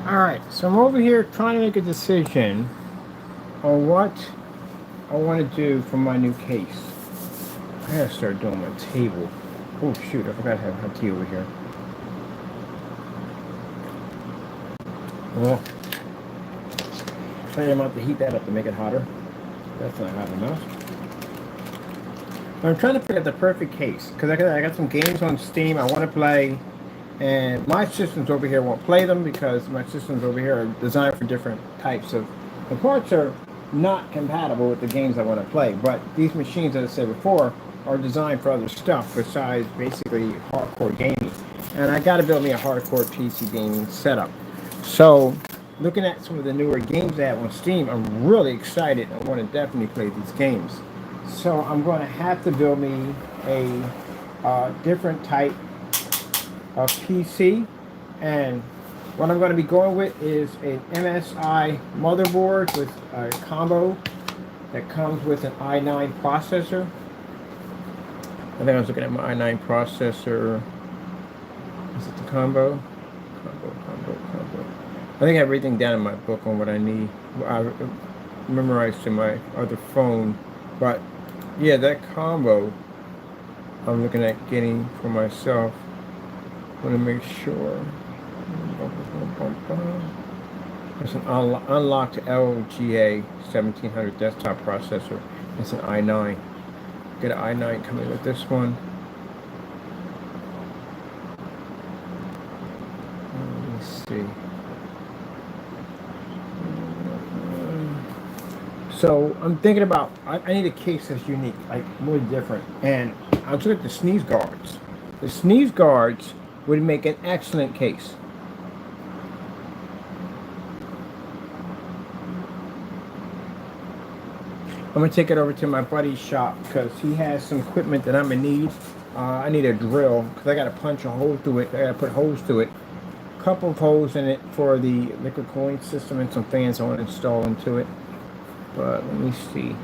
Alright, so I'm over here trying to make a decision on what I want to do for my new case. I gotta start doing my table. Oh shoot, I forgot to have hot tea over here. Well, I'm about to heat that up to make it hotter. That's not hot enough. I'm trying to figure out the perfect case because I got some games on Steam I want to play, and my systems over here won't play them because my systems over here are designed for different types of. The parts are not compatible with the games I want to play, but these machines, as I said before, are designed for other stuff besides basically hardcore gaming. And I got to build me a hardcore PC gaming setup. So, looking at some of the newer games they have on Steam, I'm really excited. I want to definitely play these games. So I'm going to have to build me a different type of PC, and what I'm going to be going with is an MSI motherboard with a combo that comes with an i9 processor. I think I was looking at my i9 processor. Is it the combo? Combo. I think I have everything down in my book on what I need. I memorized in my other phone, but yeah, that combo I'm looking at getting for myself. I want to make sure. It's an unlocked LGA 1700 desktop processor. It's an i9. Get an i9 coming with this one. Let me see. So I'm thinking about, I need a case that's unique, like really different. And I was looking at the sneeze guards. The sneeze guards would make an excellent case. I'm gonna take it over to my buddy's shop because he has some equipment that I'm gonna need. I need a drill because I gotta punch a hole through it. I gotta put holes through it. A couple of holes in it for the liquid cooling system and some fans I want to install into it. But let me see.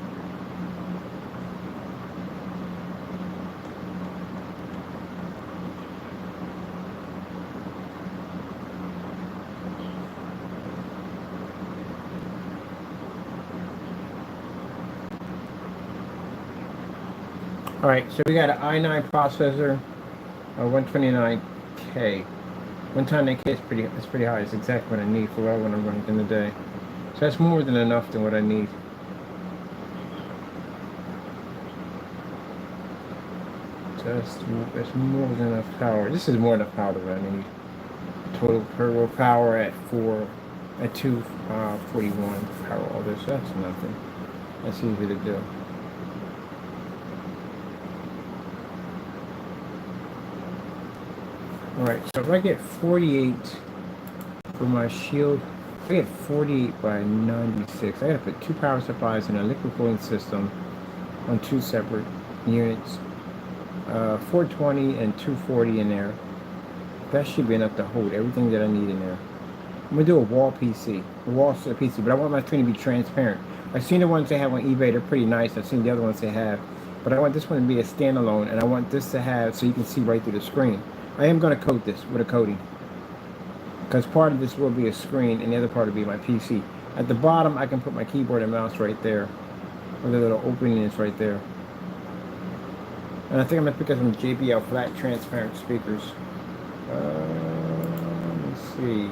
Alright, so we got an i9 processor, 129K. 129K is pretty high. It's exactly what I need for what I'm running in the day. So that's more than enough than what I need. That's more than enough power. This is more than enough power that I need. Total turbo power at 241 power. All this, that's nothing. That's easy to do. Alright, so if I get 48 for my shield, I get 48 by 96. I gotta put two power supplies in a liquid cooling system on two separate units. 420 and 240 in there. That should be enough to hold everything that I need in there. I'm gonna do a wall PC, a wall PC, but I want my screen to be transparent. I've seen the ones they have on eBay, they're pretty nice. I've seen the other ones they have, but I want this one to be a standalone, and I want this to have so you can see right through the screen. I am gonna coat this with a coating, because part of this will be a screen, and the other part will be my PC. At the bottom, I can put my keyboard and mouse right there, where the little opening is right there. And I think I'm gonna pick up some JBL flat transparent speakers. Let me see.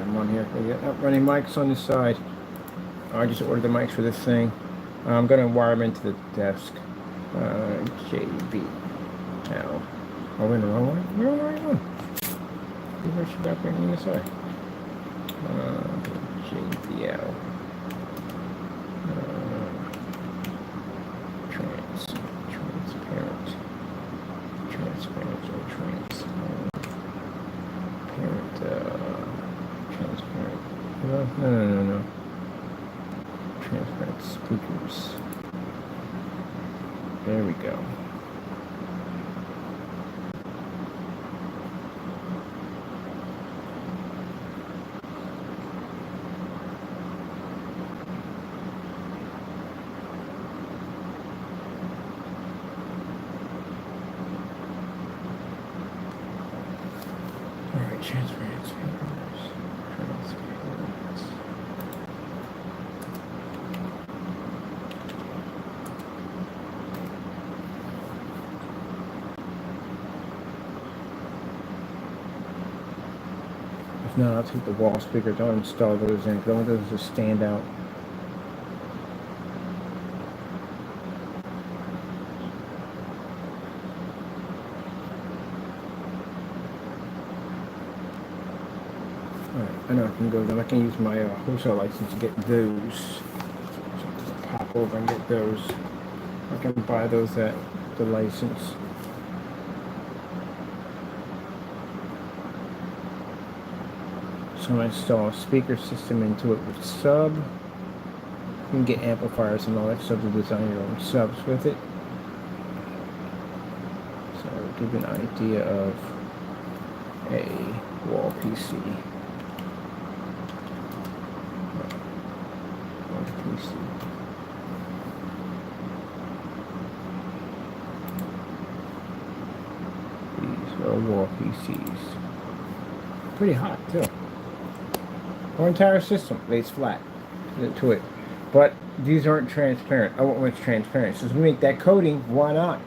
I'm on here. We got running mics on this side. I just ordered the mics for this thing. I'm gonna wire them into the desk. JB. Now, oh, we're in the wrong one. We're on the right one. Where should I bring on this side? JBL. Transparent or transparent. No. Transparent speakers. There we go. Alright, transparent speakers. If not, I'll take the wall speakers. Don't install those in. I want those to stand out. Alright, I know I can go then. I can use my wholesale license to get those. So pop over and get those. I can buy those at the license. So I install a speaker system into it with sub. You can get amplifiers and all that stuff to design your own subs with it. So I'll give you an idea of a wall PC. Wall PC. These are wall PCs. Pretty hot too. Our entire system lays flat to it, but these aren't transparent. I want what's transparent. So as we make that coating, why not?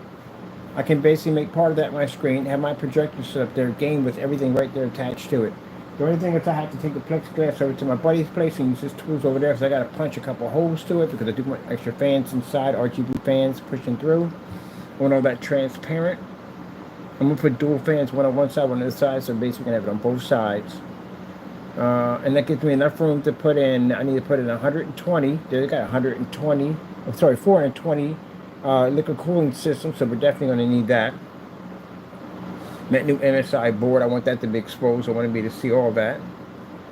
I can basically make part of that my screen, have my projector set up there, game with everything right there attached to it. The only thing is I have to take the plexiglass over to my buddy's place and use his tools over there because I got to punch a couple holes to it because I do want extra fans inside, RGB fans pushing through. I want all that transparent. I'm going to put dual fans, one on one side, one on the other side, so basically I can have it on both sides. And that gives me enough room to put in, I need to put in 120, they got 120, oh, sorry, 420 liquid cooling system, so we're definitely going to need that. That new MSI board, I want that to be exposed, I want to be able to see all that.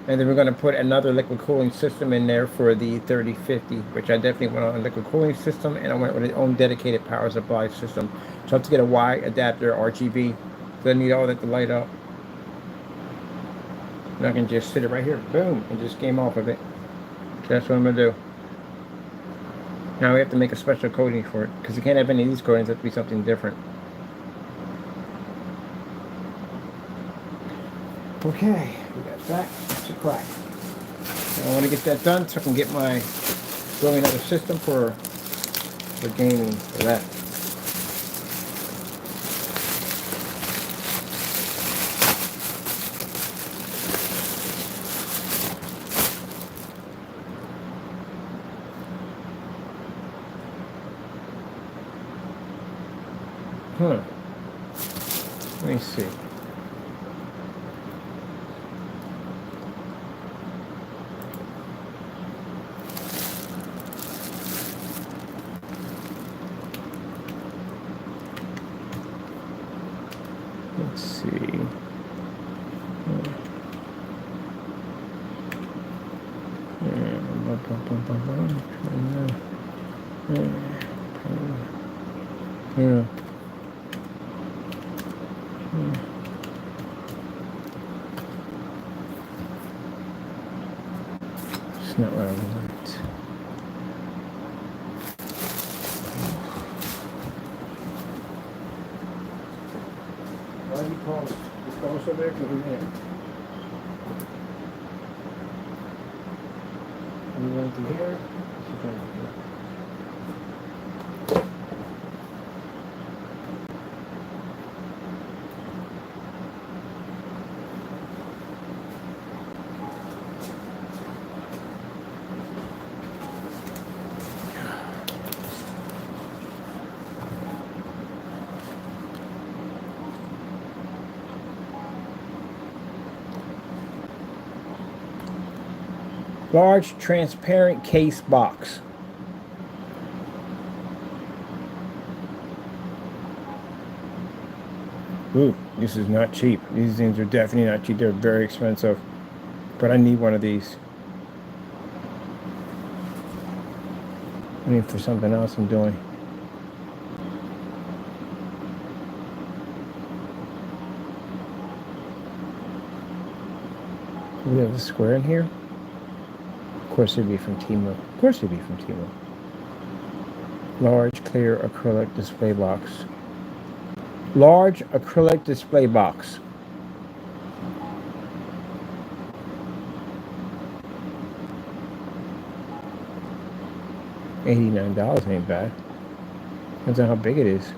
And then we're going to put another liquid cooling system in there for the 3050, which I definitely want on a liquid cooling system, and I want it with its own dedicated power supply system. So I have to get a Y adapter, RGB, so I need all that to light up. And I can just sit it right here, boom, and just game off of it. So that's what I'm going to do. Now we have to make a special coating for it, because you can't have any of these coatings, it has to be something different. Okay, we got that. It's a crack. So I want to get that done so I can get my building another system for gaming for that. Let me see. Let's see. Yeah. It's not what I want. Why do you call it? It's close over there because we're here. We went to here. Large transparent case box. Ooh, this is not cheap. These things are definitely not cheap. They're very expensive. But I need one of these. I need for something else I'm doing. We have a square in here. Of course it'd be from Temu. Of course it'd be from Temu. Large clear acrylic display box. Large acrylic display box. $89 ain't bad. Depends on how big it is.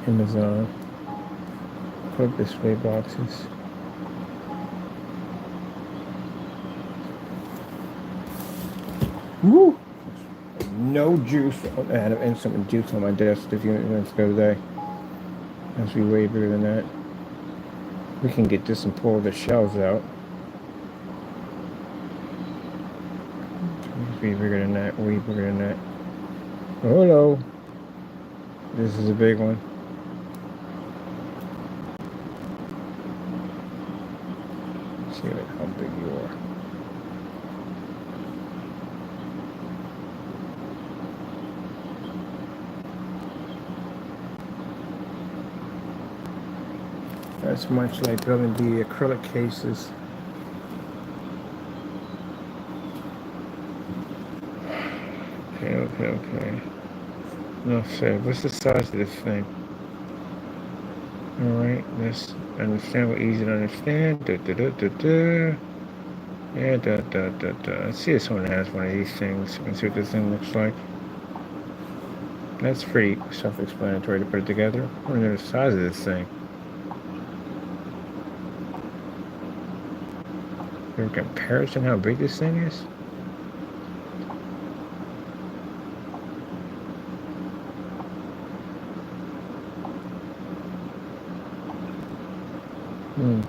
Amazon. Acrylic display boxes. Woo! No juice. I had an instant juice on my desk a few minutes ago today. Has to be way bigger than that. We can get this and pull the shells out. Way bigger than that. Way bigger than that. Oh no! This is a big one. Let's see how big you are. That's much like building the acrylic cases. Okay. No, sir. What's the size of this thing? Alright, let's understand what easy to understand. Yeah, Let's see if someone has one of these things. Let's see what this thing looks like. That's pretty self-explanatory to put it together. I want to know the size of this thing. In comparison, how big this thing is? Hmm.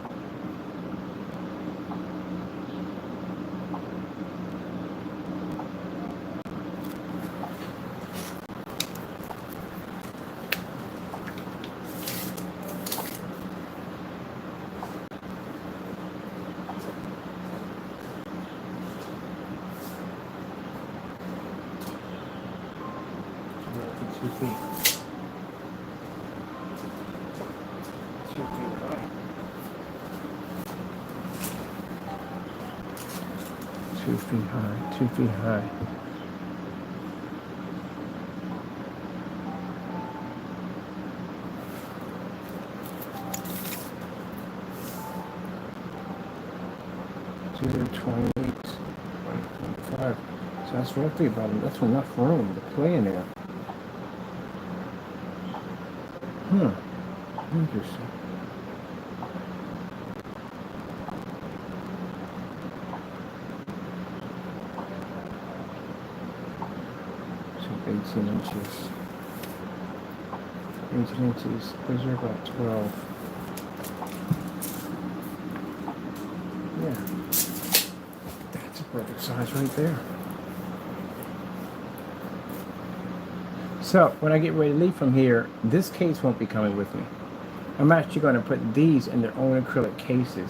Two feet high. 2 feet high. Zero 28.5. So that's roughly that's enough room to play in there. Interesting. So 18 inches. 18 inches. Those are about 12. Yeah. That's a perfect size right there. So when I get ready to leave from here, this case won't be coming with me. I'm actually going to put these in their own acrylic cases.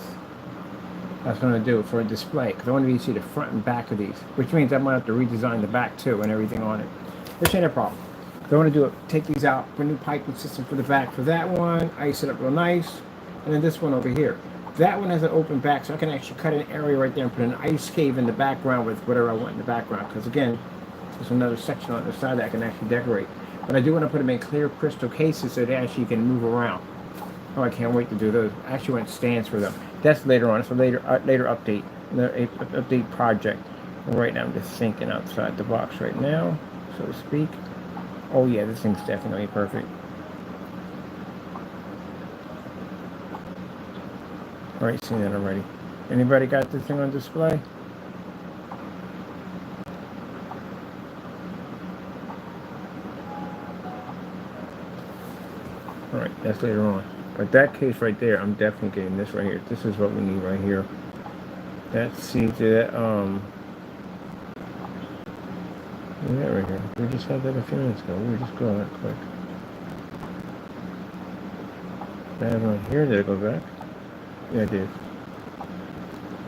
That's what I'm going to do for a display, because I want to see the front and back of these, which means I might have to redesign the back too and everything on it, which ain't a problem. I want to do it, take these out, put a new piping system for the back for that one, ice it up real nice, and then this one over here. That one has an open back, so I can actually cut an area right there and put an ice cave in the background with whatever I want in the background, because again, there's another section on the side that I can actually decorate. But I do want to put them in clear crystal cases so they actually can move around. Oh, I can't wait to do those. I actually want stands for them. That's later on. It's a later update, update project. Right now, I'm just thinking outside the box right now, so to speak. Oh yeah, this thing's definitely perfect. All right, seen that already. Anybody got this thing on display? All right, that's later on. But that case right there, I'm definitely getting this right here. This is what we need right here. Let's see that, that right here. We just had that a few minutes ago. We were just going that quick. That one here, did it go back? Yeah, it did.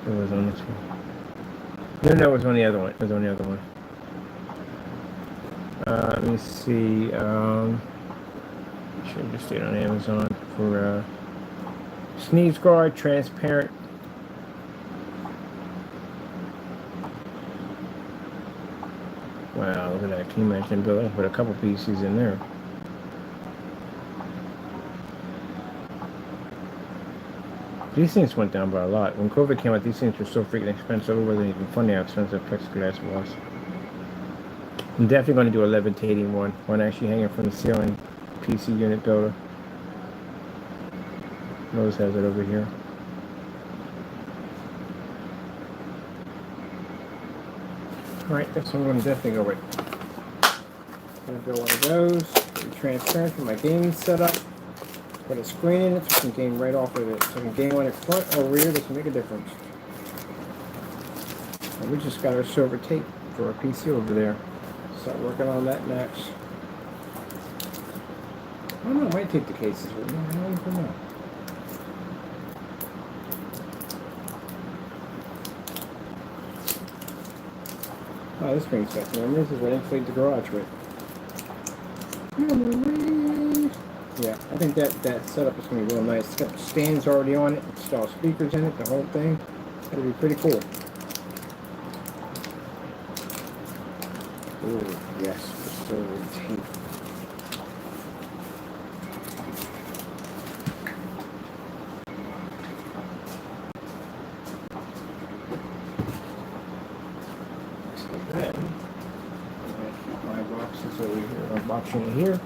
It was on this one. No, it was on the other one. It was on the other one. Let me see, should have just stayed on Amazon for, sneeze guard, transparent. Wow, look at that. Can you imagine building? Put a couple pieces in there. These things went down by a lot. When COVID came out, these things were so freaking expensive. It wasn't even funny how expensive plexiglass was. I'm definitely going to do a levitating one actually hanging from the ceiling. PC unit builder. Rose has it over here. Alright, that's what I'm going to definitely go with. I'm going to go one of those. Very transparent for my game setup. Put a screen in it so I can game right off of it. So I can game on it front or rear. Doesn't make a difference. And we just got our silver tape for our PC over there. Start working on that next. I don't know. I might take the cases with me. I don't even know. Oh, this brings back memories. Is what I inflate the garage with. Memories. Yeah, I think that setup is going to be real nice. It's got stands already on it. Install speakers in it. The whole thing. It'll be pretty cool. Ooh, yes, the silver tape. Then, my boxes over here. I'm boxing it here.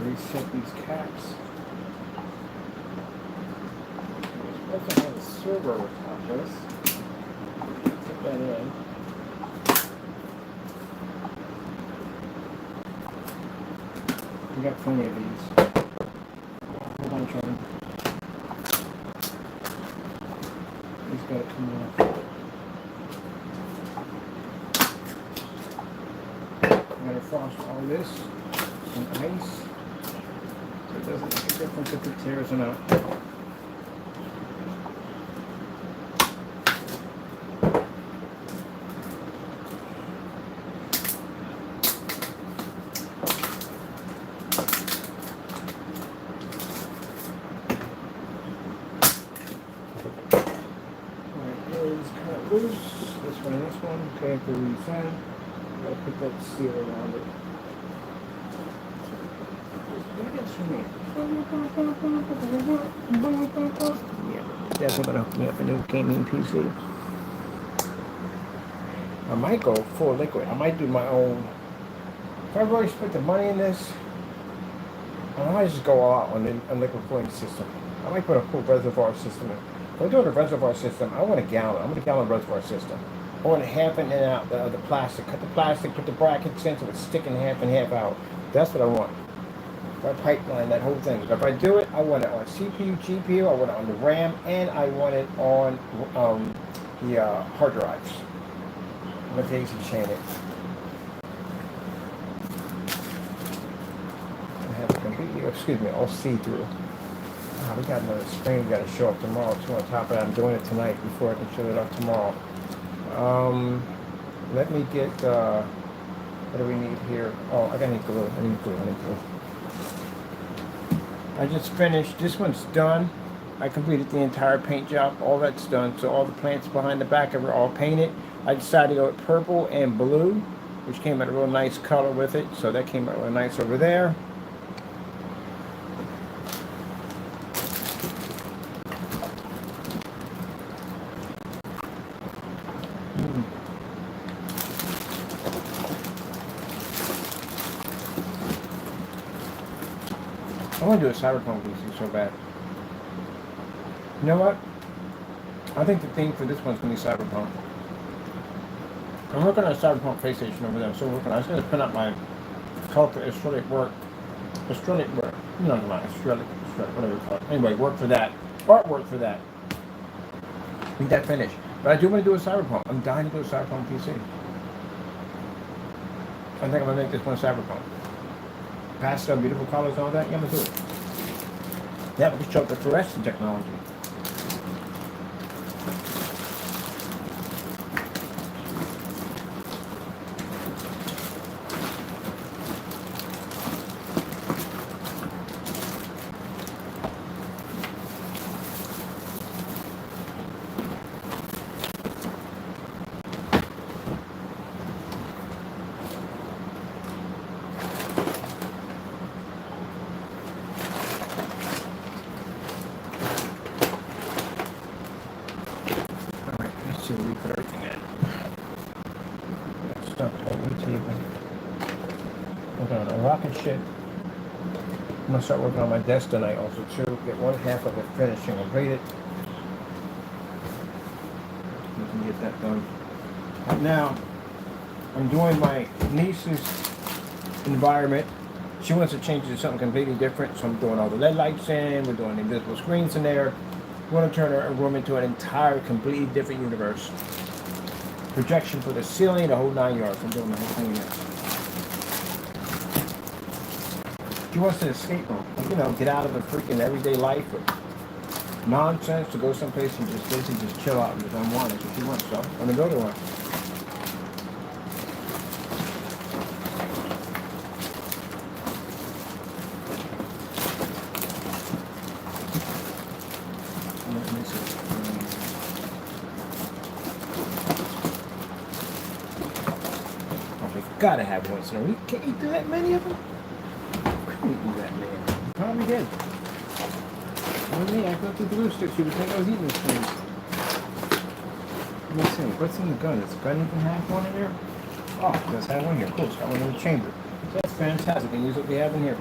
reset these caps. We're supposed to have a servo on top of this. Put that in. We got plenty of these. Hold on, Charlie. He's got to come off. I'm going to frost all this in ice so it doesn't make a difference if it tears or not. Loose. This one and this one. Okay, for reset. Gotta put that seal around it. Yeah, definitely gonna hook me up a new gaming PC. I might go full liquid. I might do my own. If I really spent the money in this, I might just go all out on the liquid cooling system. I might put a full reservoir system in. If I'm doing a reservoir system, I want a gallon. I want a gallon reservoir system. I want half in and out the plastic. Cut the plastic, put the brackets in so it's sticking half and half out. That's what I want. My pipeline, that whole thing. If I do it, I want it on CPU, GPU, I want it on the RAM, and I want it on the hard drives. I'm going to daisy chain it. I have it completely, excuse me, all see-through. We got another screen we got to show up tomorrow too. On top of that, I'm doing it tonight before I can show it up tomorrow. Let me get, what do we need here? Oh, I need glue. I need glue. I just finished. This one's done. I completed the entire paint job. All that's done. So all the plants behind the back are all painted. I decided to go with purple and blue, which came out a real nice color with it. So that came out real nice over there. I want to do a Cyberpunk PC so bad. You know what? I think the theme for this one's going to be Cyberpunk. I'm working on a Cyberpunk PlayStation over there. So I was going to print out my aesthetic work. No, whatever you call it. Anyway, work for that. Artwork for that. Need that finished. But I do want to do a Cyberpunk. I'm dying to do a Cyberpunk PC. I think I'm going to make this one Cyberpunk. Pastel, beautiful colors and all that. Yeah, I'm going to do it. Yeah, we can show up the fluorescent technology. We put everything in. Stuff over the table. Working on a rocket ship. I'm gonna start working on my desk tonight also too. Get one half of it finished and complete it. We can get that done. Right now, I'm doing my niece's environment. She wants to change it to something completely different, so I'm doing all the LED lights in. We're doing invisible screens in there. We want to turn our room into an entire, completely different universe. Projection for the ceiling, the whole 9 yards. I'm doing the whole thing here. She wants an escape room. You know, get out of the freaking everyday life with nonsense to go someplace and just basically just chill out and just unwind. That's what she wants, so I'm going to go to one. Gotta have once in a week. Can't eat that many of them? Couldn't eat that many. Probably did. Well, me, I go through the rooster. She would think I was eating this thing. Let me see. What's in the gun? Does the gun even have one in there? Oh, it does have one here. Cool. It's got one in the chamber. That's fantastic. And use what we have in here.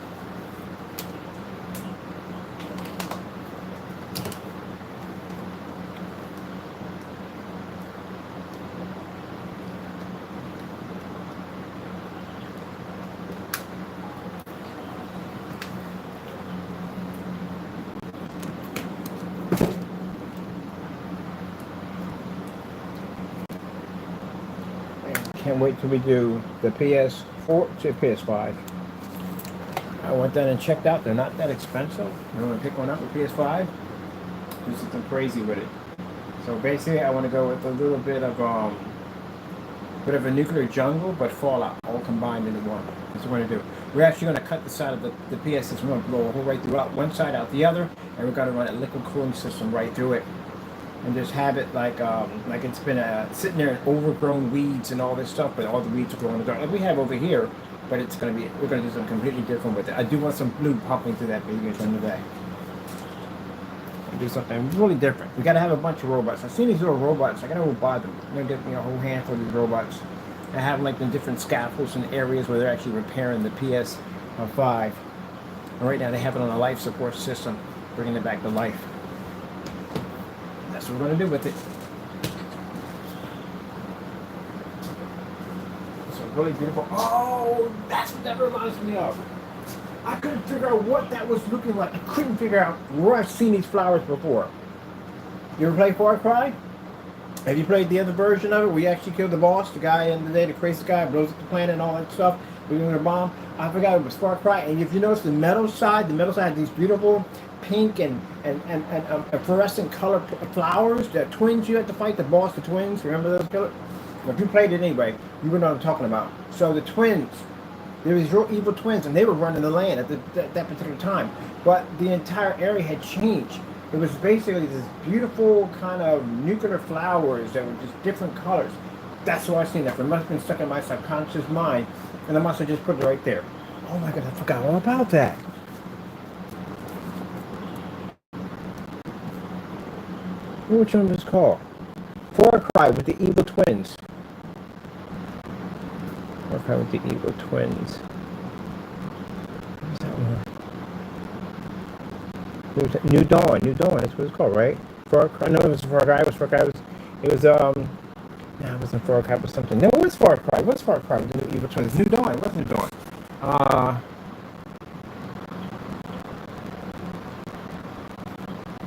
can't wait till we do the PS4 to PS5. I went down and checked out. They're not that expensive. You want to pick one up with PS5? Do something crazy with it. So basically, I want to go with a little bit of a nuclear jungle, but Fallout all combined into one. That's what we're going to do. We're actually going to cut the side of the PS system. We're going to blow a hole right through one side out the other, and we're going to run a liquid cooling system right through it, and just have it like it's been sitting there in overgrown weeds and all this stuff, but all the weeds are growing in the dark like we have over here. But it's going to be, we're going to do something completely different with it. I do want some blue popping through that baby at the end of the day. Do something really different. We got to have a bunch of robots. I've seen these little robots. I got to go buy them. I'm going to get a whole handful of these robots. I have like the different scaffolds and areas where they're actually repairing the PS5. And right now they have it on a life support system, bringing it back to life. That's what we're going to do with it. It's a really beautiful. Oh, that's what that reminds me of. I couldn't figure out what that was looking like. I couldn't figure out where I've seen these flowers before. You ever play Far Cry? Have you played the other version of it where you actually killed the boss, the guy in the day, the crazy guy, blows up the planet and all that stuff, leaving a bomb? I forgot it was Far Cry. And if you notice the metal side had these beautiful pink and fluorescent color flowers. The twins you had to fight, the boss, the twins. Remember those killers? If you played it anyway, you would know what I'm talking about. So the twins. There was real evil twins, and they were running the land at that particular time. But the entire area had changed. It was basically this beautiful kind of nuclear flowers that were just different colors. That's why I seen that. It must have been stuck in my subconscious mind, and I must have just put it right there. Oh my God, I forgot all about that. Which one was called? Far Cry with the evil twins. Far Cry with the evil twins. What's that one? New Dawn. New Dawn. That's what it's called, right? Far Cry. No, it was Far Cry. It was Far Cry. It was no, it wasn't Far Cry. It was something. No, it was Far Cry. What's Far Cry with the new evil twins? New Dawn. It wasn't New Dawn.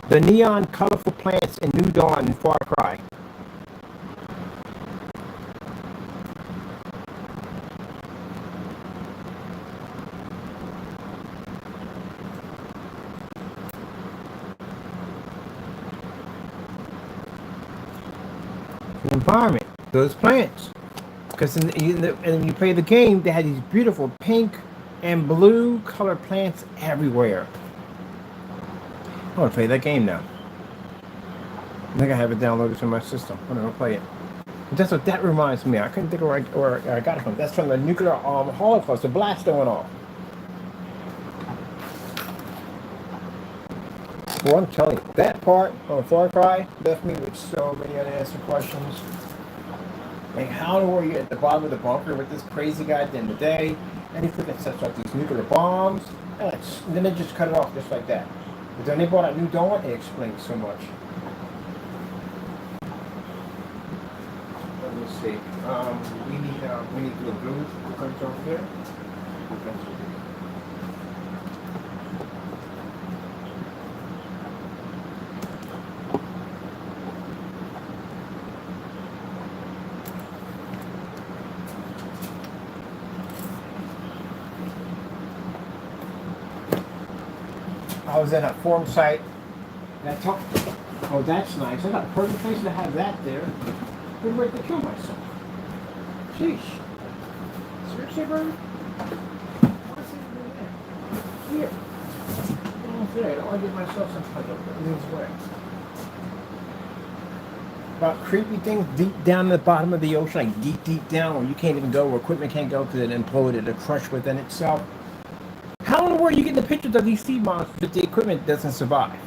The neon colorful plants in New Dawn and Far Cry. The environment, those plants. Because when you play the game, they had these beautiful pink and blue colored plants everywhere. I want to play that game now. I think I have it downloaded to my system. I'm going to play it. But that's what that reminds me. I couldn't think of where I got it from. That's from the nuclear holocaust, the blast going off. Well, I'm telling you, that part on Far Cry left me with so many unanswered questions. Like, how were you at the bottom of the bunker with this crazy guy at the end of the day? And he freaking sets up these nuclear bombs. And then they just cut it off just like that. But then they brought out New Dawn, it explains so much. Let me see. We need the blue comes over there. Okay. I was at a forum site and I talked, oh, that's nice. I got a perfect place to have that there. Good way to kill myself. Sheesh. Seriously, bro? What's in there? Here. Oh, there. I don't want to give myself some pleasure. This way. About creepy things deep down in the bottom of the ocean, like deep down, where you can't even go, where equipment can't go because it imploded, it crushed within itself. How in the world are you getting the pictures of these sea monsters if the equipment doesn't survive?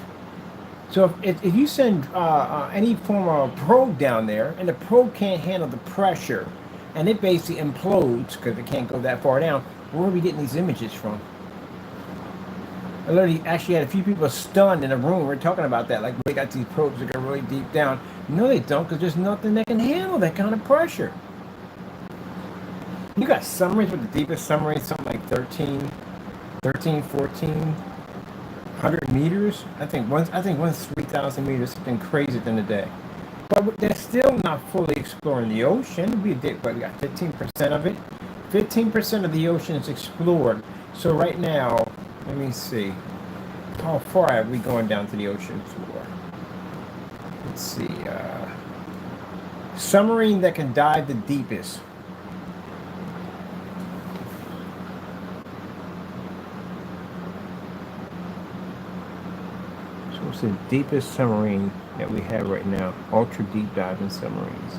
So if you send any form of probe down there and the probe can't handle the pressure and it basically implodes because it can't go that far down, where are we getting these images from? I literally actually had a few people stunned in a room. We're talking about that. Like, they got these probes that go really deep down. No, they don't, because there's nothing that can handle that kind of pressure. You got submarines with the deepest submarine, something like 13, 1,400 meters. I think one's 3,000 meters, something crazy at the end of the day. But they're still not fully exploring the ocean. We got 15% of it. 15% of the ocean is explored. So right now, let me see. How far have we gone down to the ocean floor? Let's see. Submarine that can dive the deepest. So what's the deepest submarine that we have right now? Ultra deep diving submarines.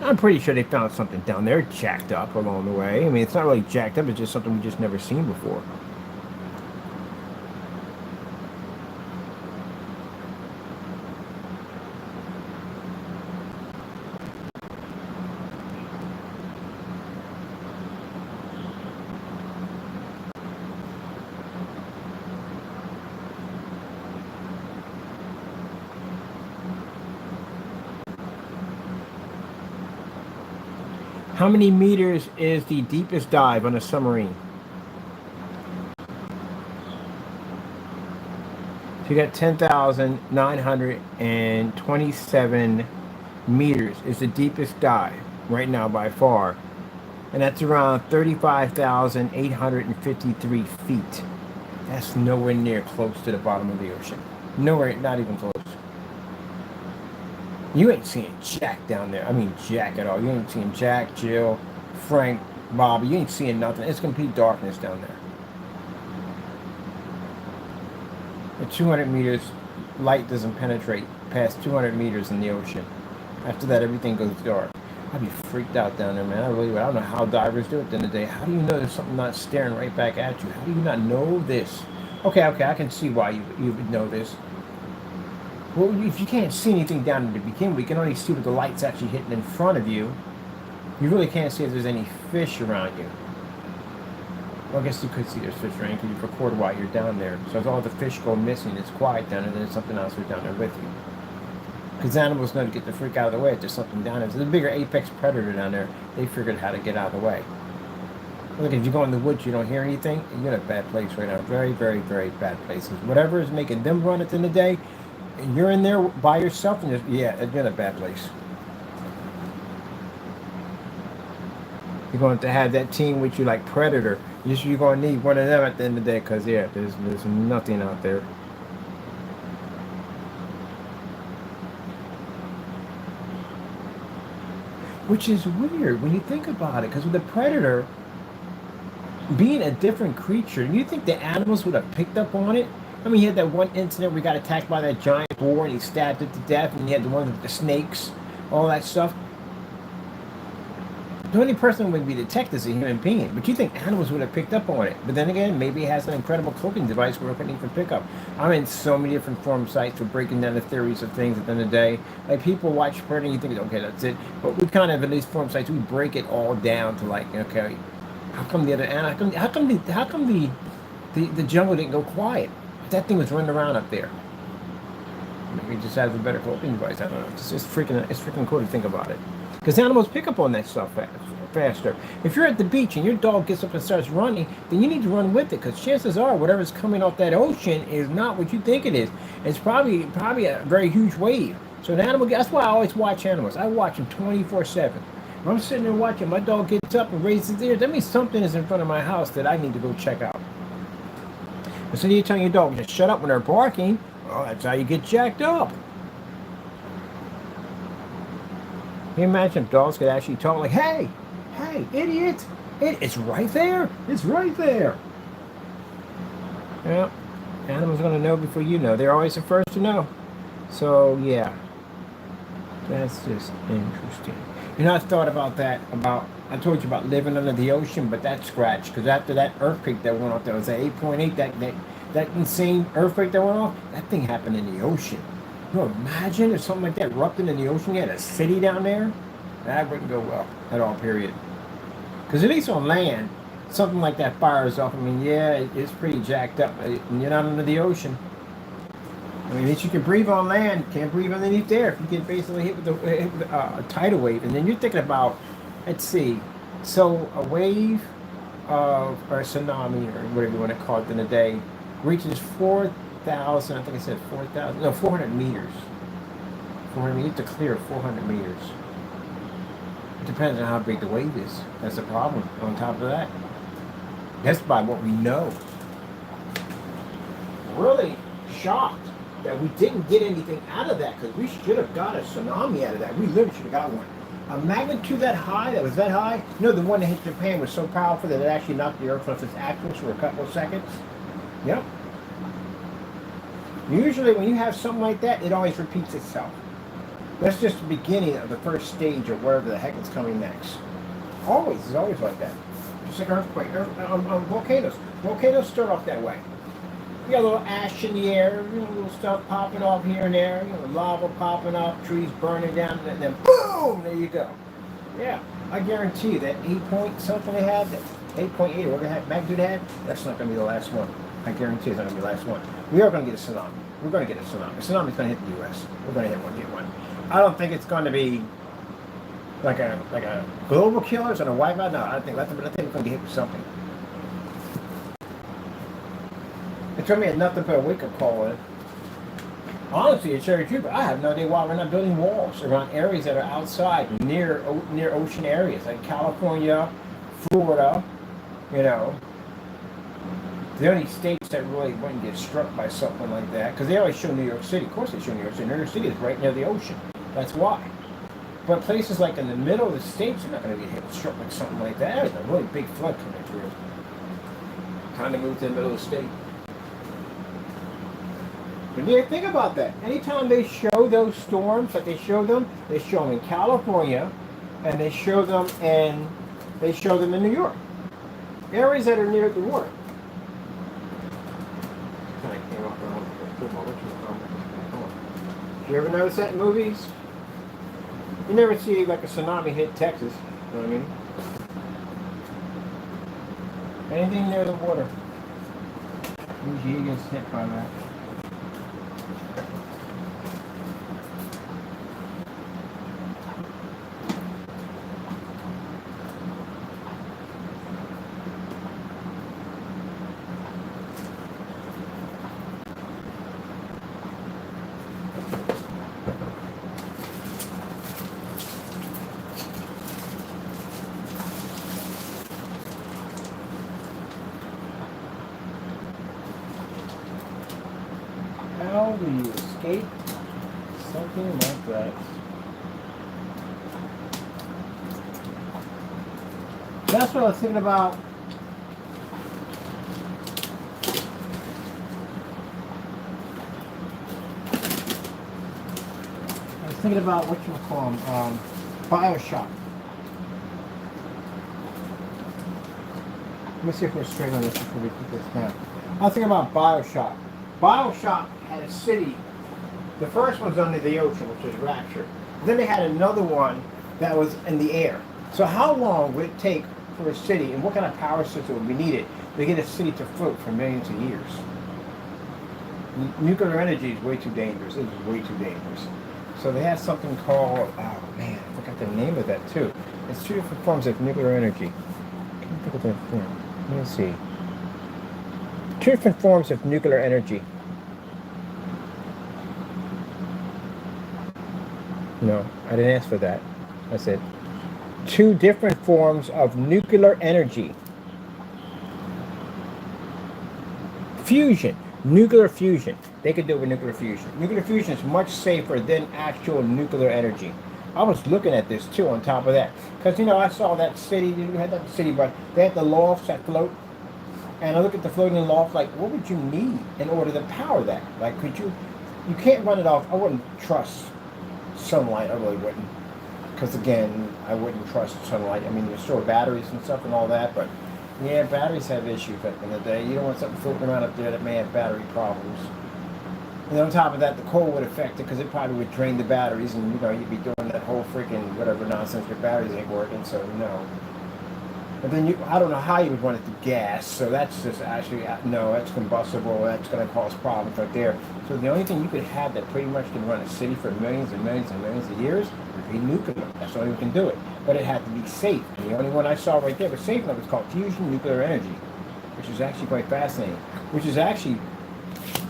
I'm pretty sure they found something down there jacked up along the way. I mean, it's not really jacked up. It's just something we just never seen before. How many meters is the deepest dive on a submarine? So you got 10,927 meters is the deepest dive right now by far. And that's around 35,853 feet. That's nowhere near close to the bottom of the ocean. Nowhere, not even close. You ain't seeing Jack down there. I mean, Jack at all. You ain't seeing Jack, Jill, Frank, Bobby. You ain't seeing nothing. It's complete darkness down there. At 200 meters, light doesn't penetrate past 200 meters in the ocean. After that, everything goes dark. I'd be freaked out down there, man. I really would. I don't know how divers do it at the end of the day. How do you know there's something not staring right back at you? How do you not know this? Okay, I can see why you would know this. Well, if you can't see anything down in the beginning, we can only see what the light's actually hitting in front of you. You really can't see if there's any fish around you. Well, I guess you could see there's fish around you because you record while you're down there. So if all the fish go missing, it's quiet down there, then there's something else who's down there with you. Because animals know to get the freak out of the way if there's something down there. If there's a bigger apex predator down there, they figured how to get out of the way. Look, if you go in the woods, you don't hear anything, you're in a bad place right now. Very, very, very bad places. Whatever is making them run at the end of the day, you're in there by yourself, and yeah, you're in a bad place. You're going to have that team with you like Predator. You're going to need one of them at the end of the day, because yeah, there's nothing out there. Which is weird when you think about it, because with the Predator being a different creature, you think the animals would have picked up on it? I mean, you had that one incident where we got attacked by that giant boar and he stabbed it to death, and you had the one with the snakes, all that stuff. The only person who would be detected is a human being, but you think animals would have picked up on it. But then again, maybe it has an incredible cloaking device where it couldn't even pick up. I'm in so many different forum sites for breaking down the theories of things at the end of the day. Like, people watch Predator and you think, okay, that's it. But we kind of, in these forum sites, we break it all down to like, okay, how come the other animal, how come the jungle didn't go quiet? That thing was running around up there. Maybe it just has a better cloaking device. I don't know. It's freaking cool to think about it. Because animals pick up on that stuff faster. If you're at the beach and your dog gets up and starts running, then you need to run with it. Because chances are, whatever's coming off that ocean is not what you think it is. It's probably a very huge wave. So an animal, that's why I always watch animals. I watch them 24/7. When I'm sitting there watching, my dog gets up and raises his ears, that means something is in front of my house that I need to go check out. So you're telling your dog to shut up when they're barking. Well, that's how you get jacked up. Can you imagine if dogs could actually talk like, hey, idiot, it's right there. It's right there. Yeah, animals are going to know before you know. They're always the first to know. So, yeah, that's just interesting. You know, I thought about that, I told you about living under the ocean, but that scratched, because after that earthquake that went off, there was an 8.8, that insane earthquake that went off, that thing happened in the ocean. You know, imagine if something like that erupted in the ocean, you had a city down there, that wouldn't go well at all, period. Because at least on land, something like that fires off. I mean, yeah, it's pretty jacked up. You're not under the ocean. I mean, at least you can breathe on land, can't breathe underneath there. If you get basically hit with a tidal wave, and then you're thinking about, let's see, so a wave or a tsunami, or whatever you want to call it in a day, reaches 4,000 4,000, I think I said 4,000, no, 400 meters. 400 meters, you have to clear 400 meters. It depends on how big the wave is. That's the problem on top of that. That's by what we know. Really shocked that we didn't get anything out of that, because we should have got a tsunami out of that. We literally should have got one. A magnitude that high, that was that high? No, the one that hit Japan was so powerful that it actually knocked the earth off its axis for a couple of seconds. Yep. Usually when you have something like that, it always repeats itself. That's just the beginning of the first stage of wherever the heck is coming next. Always, it's always like that. Just like earthquake, volcanoes. Volcanoes start off that way. You got a little ash in the air, little stuff popping off here and there, lava popping up, trees burning down, and then boom, there you go. Yeah, I guarantee you that 8 point something they had, that 8.8 or whatever magnitude had, that's not going to be the last one. I guarantee it's not going to be the last one. We are going to get a tsunami. We're going to get a tsunami. A tsunami's going to hit the U.S. We're going to get one. I don't think it's going to be like a global killer, it's going to wipe out. No, I think we're going to get hit with something. It took me nothing but a wake-up call in. Honestly, it's very true, but I have no idea why we're not building walls around areas that are outside, near ocean areas, like California, Florida, The only states that really wouldn't get struck by something like that, because they always show New York City. Of course they show New York City. New York City is right near the ocean. That's why. But places like in the middle of the states are not going to get struck like something like that. There's a really big flood coming through. Kind of moved to the middle of the state. But yeah, think about that. Anytime they show those storms, like they show them in California, and they show them in New York. Areas that are near the water. You ever notice that in movies? You never see like a tsunami hit Texas. You know what I mean? Anything near the water. Usually gets hit by that. How do you escape something like that? That's what I was thinking about. I was thinking about what you call them, Bioshock. Let me see if we're straight on this before we keep this down. I was thinking about Bioshock. Bioshock had a city. The first one's under the ocean, which is Rapture. Then they had another one that was in the air. So how long would it take for a city, and what kind of power system would be needed to get a city to float for millions of years? Nuclear energy is way too dangerous. It is way too dangerous. So they have something called, oh man, I forgot the name of that too. It's two different forms of nuclear energy. Can you think of that form? Let me see. Two different forms of nuclear energy. No, I didn't ask for that. I said two different forms of nuclear energy. Fusion. Nuclear fusion. They could do it with nuclear fusion. Nuclear fusion is much safer than actual nuclear energy. I was looking at this too on top of that. Because, I saw that city, you had that city, but they had the lofts that float. And I look at the floating loft, like, what would you need in order to power that? Like, you can't run it off. I wouldn't trust sunlight. I really wouldn't. Because, again, I wouldn't trust sunlight. I mean, you store batteries and stuff and all that, but, yeah, batteries have issues at the end of the day. You don't want something floating around up there that may have battery problems. And on top of that, the cold would affect it because it probably would drain the batteries, and, you'd be doing that whole freaking whatever nonsense. Your batteries ain't working, so no. But then I don't know how you would run it to gas, so that's just actually, no, that's combustible, that's going to cause problems right there. So the only thing you could have that pretty much can run a city for millions and millions and millions of years would be nuclear. That's the only one can do it. But it had to be safe. And the only one I saw right there was safe enough. It's called fusion nuclear energy, which is actually quite fascinating. Which is actually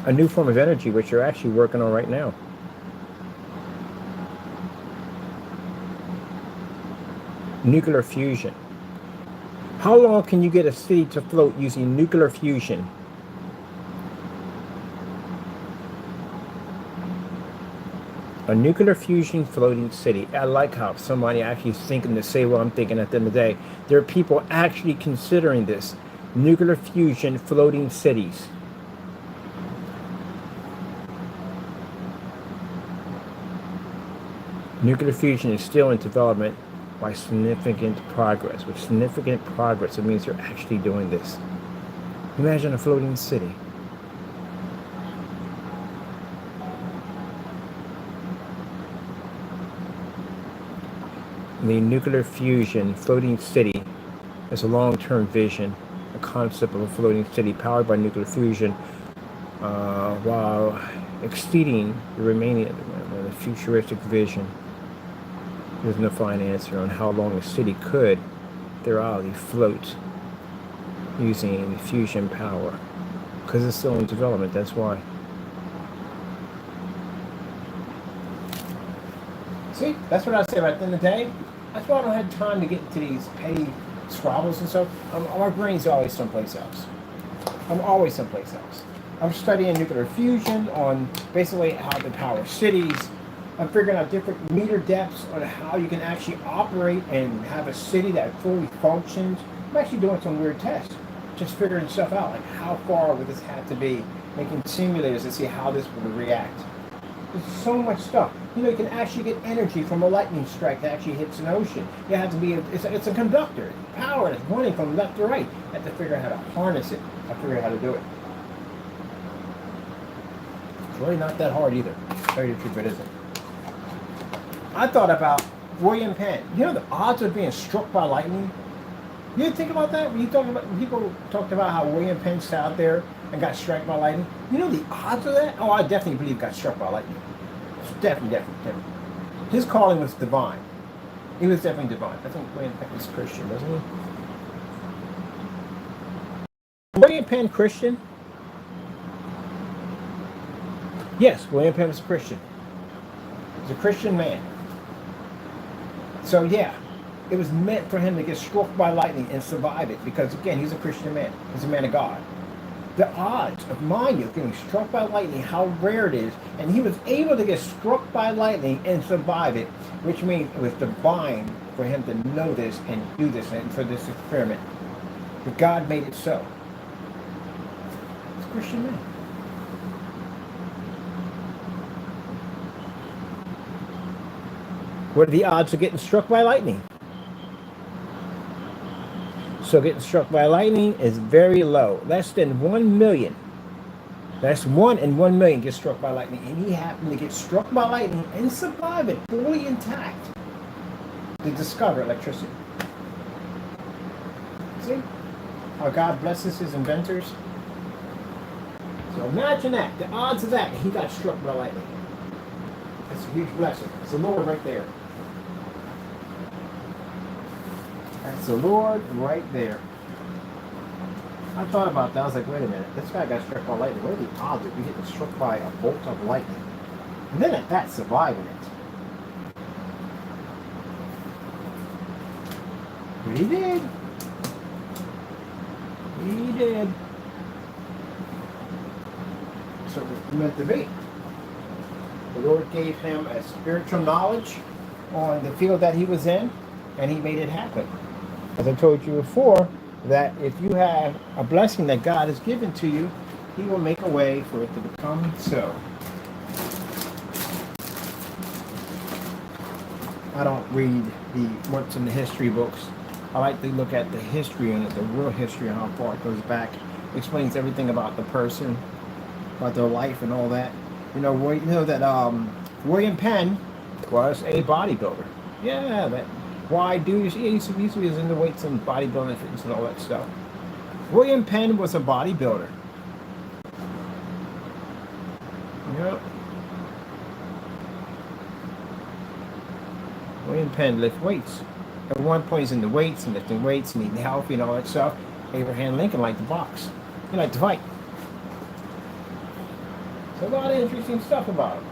a new form of energy, which you're actually working on right now. Nuclear fusion. How long can you get a city to float using nuclear fusion? A nuclear fusion floating city. I like how somebody actually is thinking to say what I'm thinking at the end of the day. There are people actually considering this. Nuclear fusion floating cities. Nuclear fusion is still in development by significant progress. With significant progress, it means you're actually doing this. Imagine a floating city. The nuclear fusion floating city is a long-term vision, a concept of a floating city powered by nuclear fusion, while exceeding the remaining of the futuristic vision. There's no fine answer on how long a city could theoretically float using fusion power, because it's still in development. That's why. See, that's what I say right at the end of the day. That's why I don't have time to get into these petty squabbles and stuff. My brain's always someplace else. I'm always someplace else. I'm studying nuclear fusion on basically how to power cities. I'm figuring out different meter depths on how you can actually operate and have a city that fully functions. I'm actually doing some weird tests, just figuring stuff out, like how far would this have to be, making simulators to see how this would react. There's so much stuff. You know, you can actually get energy from a lightning strike that actually hits an ocean. You have to be, it's a conductor. Power that's running from left to right. You have to figure out how to harness it. I figure out how to do it. It's really not that hard either. To tell you the truth, it isn't. I thought about William Penn. You know the odds of being struck by lightning? You didn't think about that? When people talked about how William Penn sat out there and got struck by lightning. You know the odds of that? Oh, I definitely believe he got struck by lightning. Definitely. His calling was divine. He was definitely divine. I think William Penn was Christian, wasn't he? William Penn Christian? Yes, William Penn was a Christian. He was a Christian man. So yeah, it was meant for him to get struck by lightning and survive it because, again, he's a Christian man. He's a man of God. The odds of, mind you, getting struck by lightning, how rare it is, and he was able to get struck by lightning and survive it, which means it was divine for him to know this and do this and for this experiment. But God made it so. He's a Christian man. What are the odds of getting struck by lightning? So getting struck by lightning is very low, less than 1 million. That's 1 in 1 million gets struck by lightning, and he happened to get struck by lightning and survive it fully intact to discover electricity. See how God blesses his inventors? So imagine that, the odds of that, he got struck by lightning. That's a huge blessing. It's the Lord right there. That's the Lord right there. I thought about that. I was like, wait a minute. This guy got struck by lightning. What are the odds of you getting struck by a bolt of lightning? And then at that, surviving it. But he did. He did. So it was meant to be. The Lord gave him a spiritual knowledge on the field that he was in, and he made it happen. As I told you before, that if you have a blessing that God has given to you, he will make a way for it to become so. I don't read what's in the history books. I like to look at the history and the real history and how far it goes back. It explains everything about the person, about their life and all that. You know that William Penn was a bodybuilder. Yeah, that why dude? He used to be into weights and bodybuilding fitness and all that stuff. William Penn was a bodybuilder. Yep. William Penn lift weights. At one point he's into weights and lifting weights and eating healthy and all that stuff. Abraham Lincoln liked to box. He liked to fight. A lot of interesting stuff about it.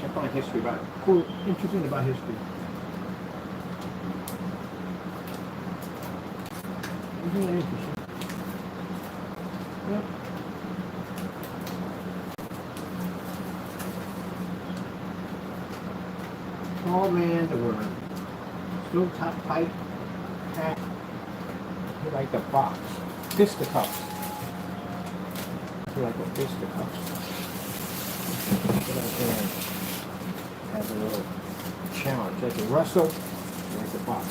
Check on history about it. Cool, interesting about history. Isn't that interesting? Yep. Tall man that wear slow top pipe hat. He like the box. Fisticuffs. He like the fisticuffs. Get out there and have a little challenge. Like the Russell, like the box.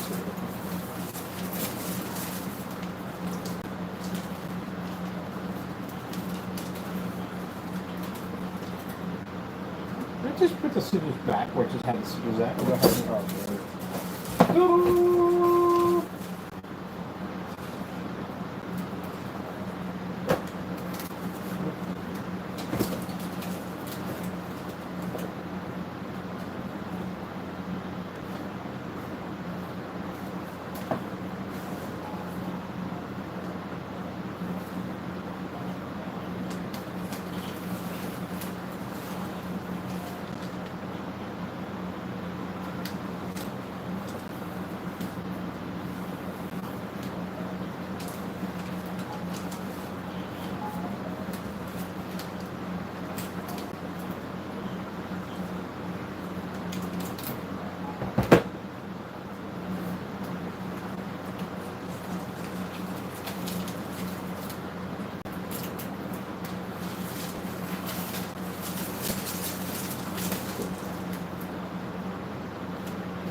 Let's just put the scissors back, or just have the scissors at. We'll go ahead and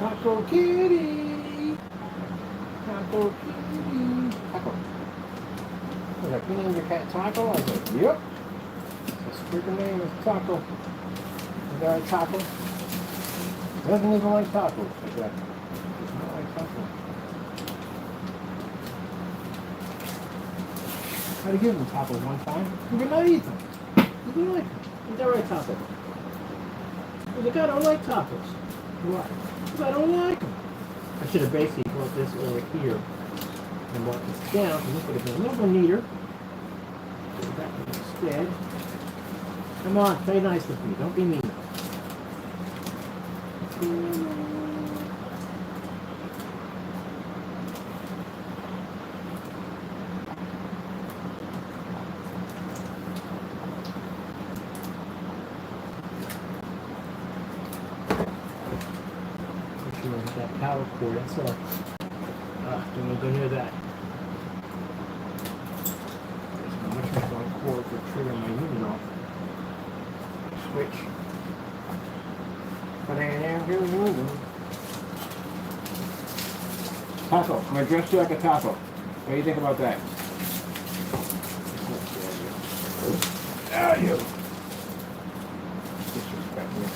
Taco Kitty! Taco Kitty! Taco. I was like, you named your cat Taco? I was like, yep. His freaking name is Taco. Is that right, Taco? Doesn't even like tacos. Like that. Does not like taco. I had to give him tacos one time. He would not eat them. He didn't like them. Is that right, Taco? He was like, I don't like tacos. Why? Because I don't like them. I should have basically brought this over here and brought this down, because this would have been a little bit neater. Put it back instead. Come on, play nice with me. Don't be mean. That power cord, that's all. Don't go near that. There's not much of one cord for triggering my unit off. Switch. Put it in there, here we go. Taco, I'm gonna dress you like a taco. What do you think about that? Ah, you! Disrespect me.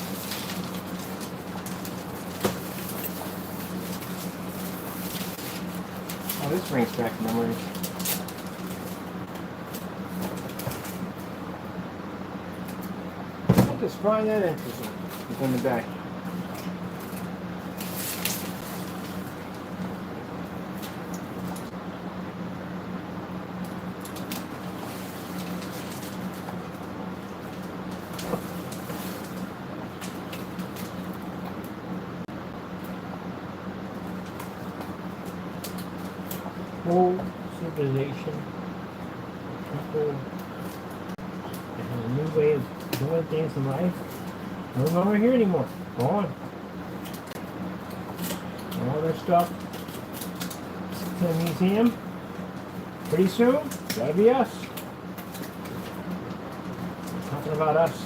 Oh, this brings back memories. I just find that interesting. It's in the back. Whole civilization, people that have a new way of doing things in life, no longer here anymore. Gone. All their stuff to the museum. Pretty soon, gotta be us. Talking about us.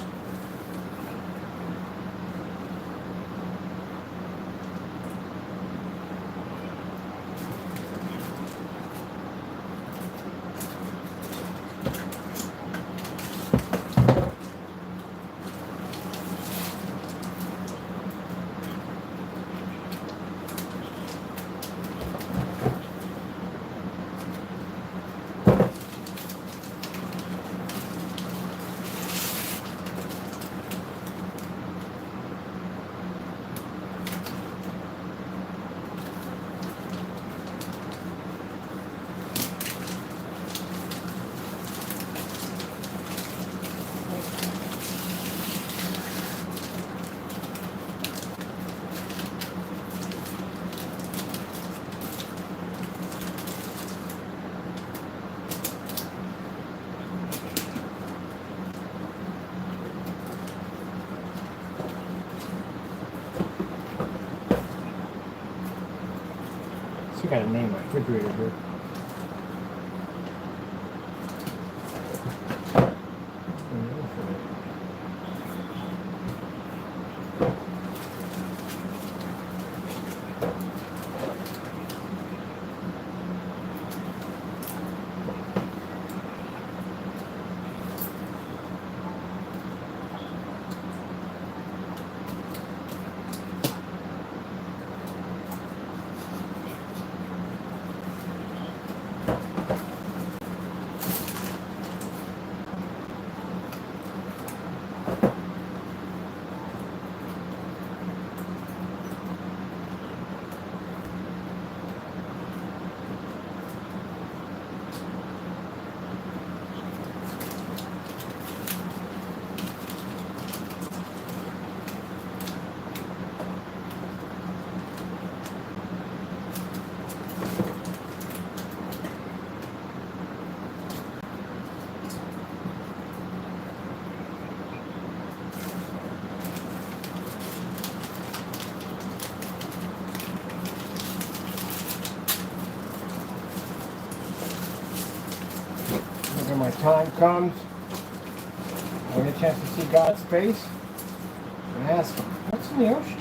I gotta name my refrigerator here. When my time comes, I get a chance to see God's face and ask him, what's in the ocean?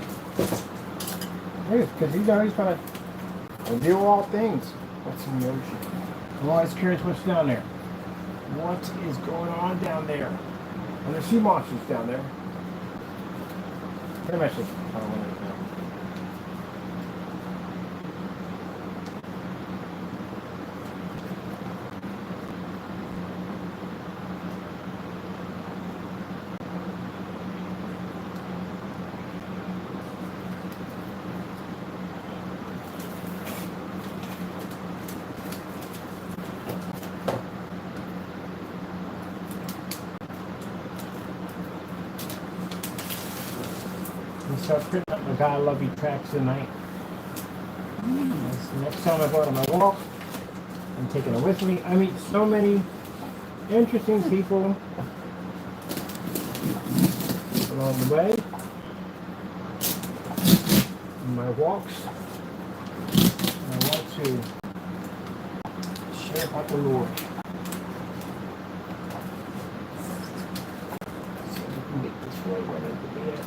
Because he's always going to reveal all things. What's in the ocean? I'm always curious what's down there. What is going on down there? And there's sea monsters down there. Pretty much just I don't want to know. So I'm printing up my God I Love You tracks tonight. Next time I go on my walk, I'm taking it with me. I meet so many interesting people along the way in my walks. And I want to share about the Lord. So we can get this right where I need to be at.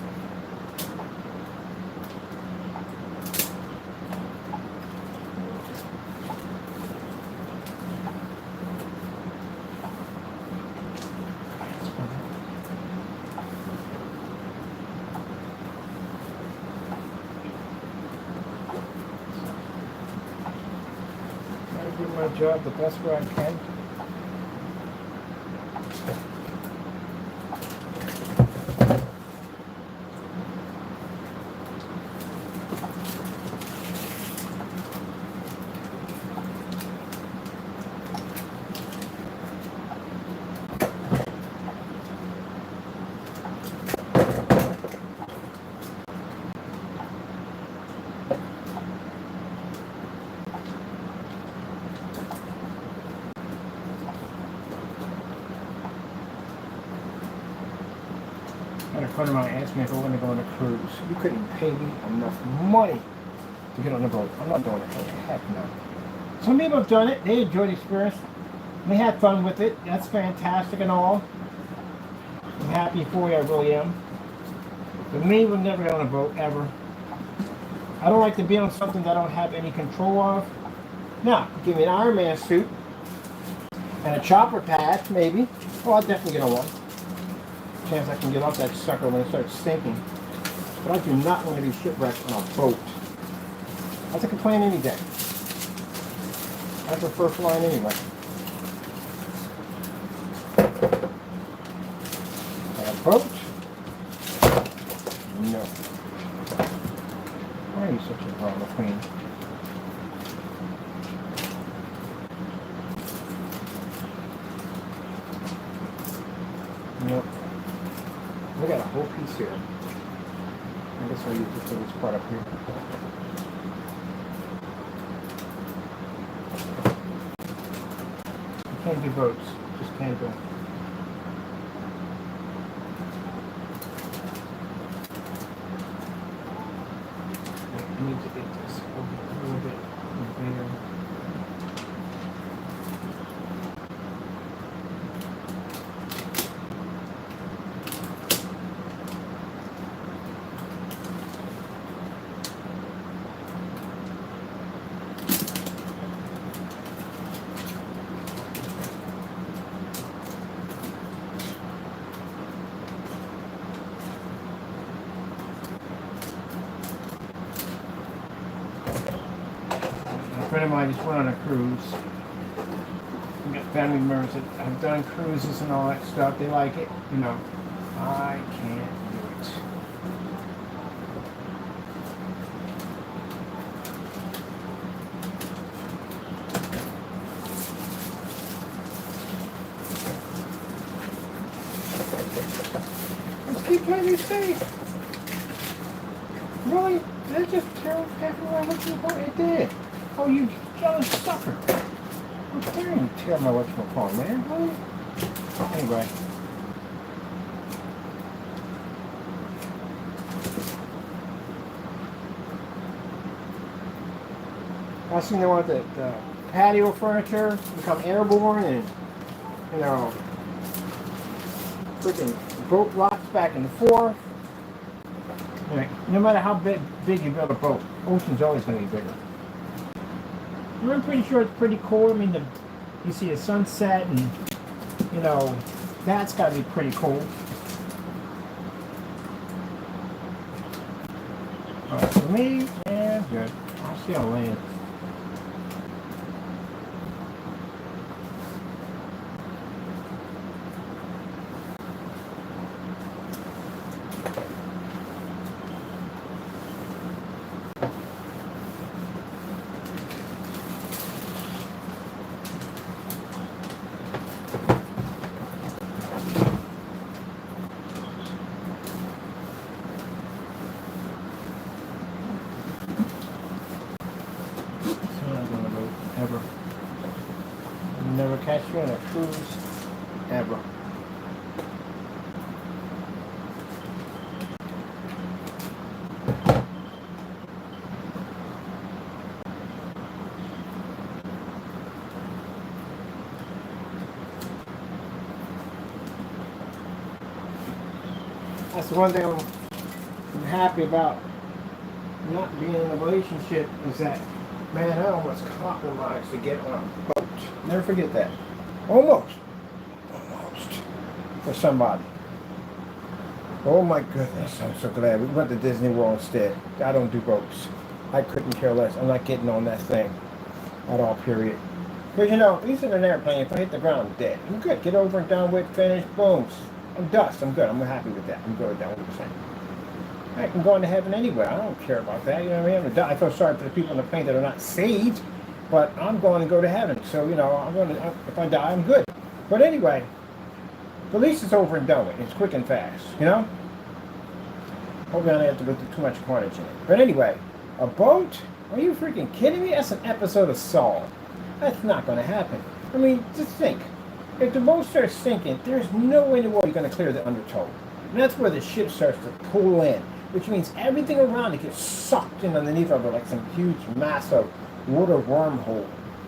Do my job the best way I can. And a friend of mine asked me if I wanted to go on a cruise. You couldn't pay me enough money to get on the boat. I'm not doing it. Heck no. Some people have done it. They enjoyed the experience. They had fun with it. That's fantastic and all. I'm happy for you. I really am. But me, would never get on a boat, ever. I don't like to be on something that I don't have any control of. Now, give me an Iron Man suit and a chopper pad, maybe. Oh, I'll definitely get on one. Chance I can get off that sucker when it starts sinking. But I do not want to be shipwrecked on a boat. I'll take a plane any day. I prefer flying anyway. And a boat? No. Why are you such a drama queen? Nope. We got a whole piece here. I guess I'll use this part up here. You can't do boats. Just can't do them. I need to get this over a little bit. friend of mine just went on a cruise. We got family members that have done cruises and all that stuff. They like it. You know, I can't do it. Let's keep playing these things. Really? Did it just tear half of my looking for? It did. Oh, you jealous sucker. I'm tearing to tear my whatchamacallit, man. Really? Anyway. I seen they want the patio furniture become airborne and, you know, freaking boat rocks back and forth. Like, no matter how big you build a boat, ocean's always going to be bigger. I'm pretty sure it's pretty cool. I mean, you see a sunset and, you know, that's got to be pretty cool. Alright, for me, yeah, good. I'll see how it lands. Ever. Never catch you on a cruise, ever. That's the one thing I'm happy about not being in a relationship is that, man, I almost compromised to get on a boat. Never forget that. Almost. For somebody. Oh my goodness, I'm so glad. We went to Disney World instead. I don't do boats. I couldn't care less. I'm not getting on that thing at all, period. Because, you know, at least in an airplane, if I hit the ground, I'm dead. I'm good. Get over and done with, finish, boom. I'm dust. I'm good. I'm happy with that. I'm good with that 100%. I can go into heaven anyway. I don't care about that. You know what I mean? I feel sorry for the people in the plane that are not saved, but I'm going to go to heaven. So, you know, if I die, I'm good. But anyway, at least it's over and done with. It's quick and fast, you know? Hopefully I don't have to go through too much carnage in it. But anyway, a boat? Are you freaking kidding me? That's an episode of Saul. That's not going to happen. I mean, just think. If the boat starts sinking, there's no way in the world you're going to clear the undertow. And that's where the ship starts to pull in, which means everything around it gets sucked in underneath of it like some huge, massive water wormhole.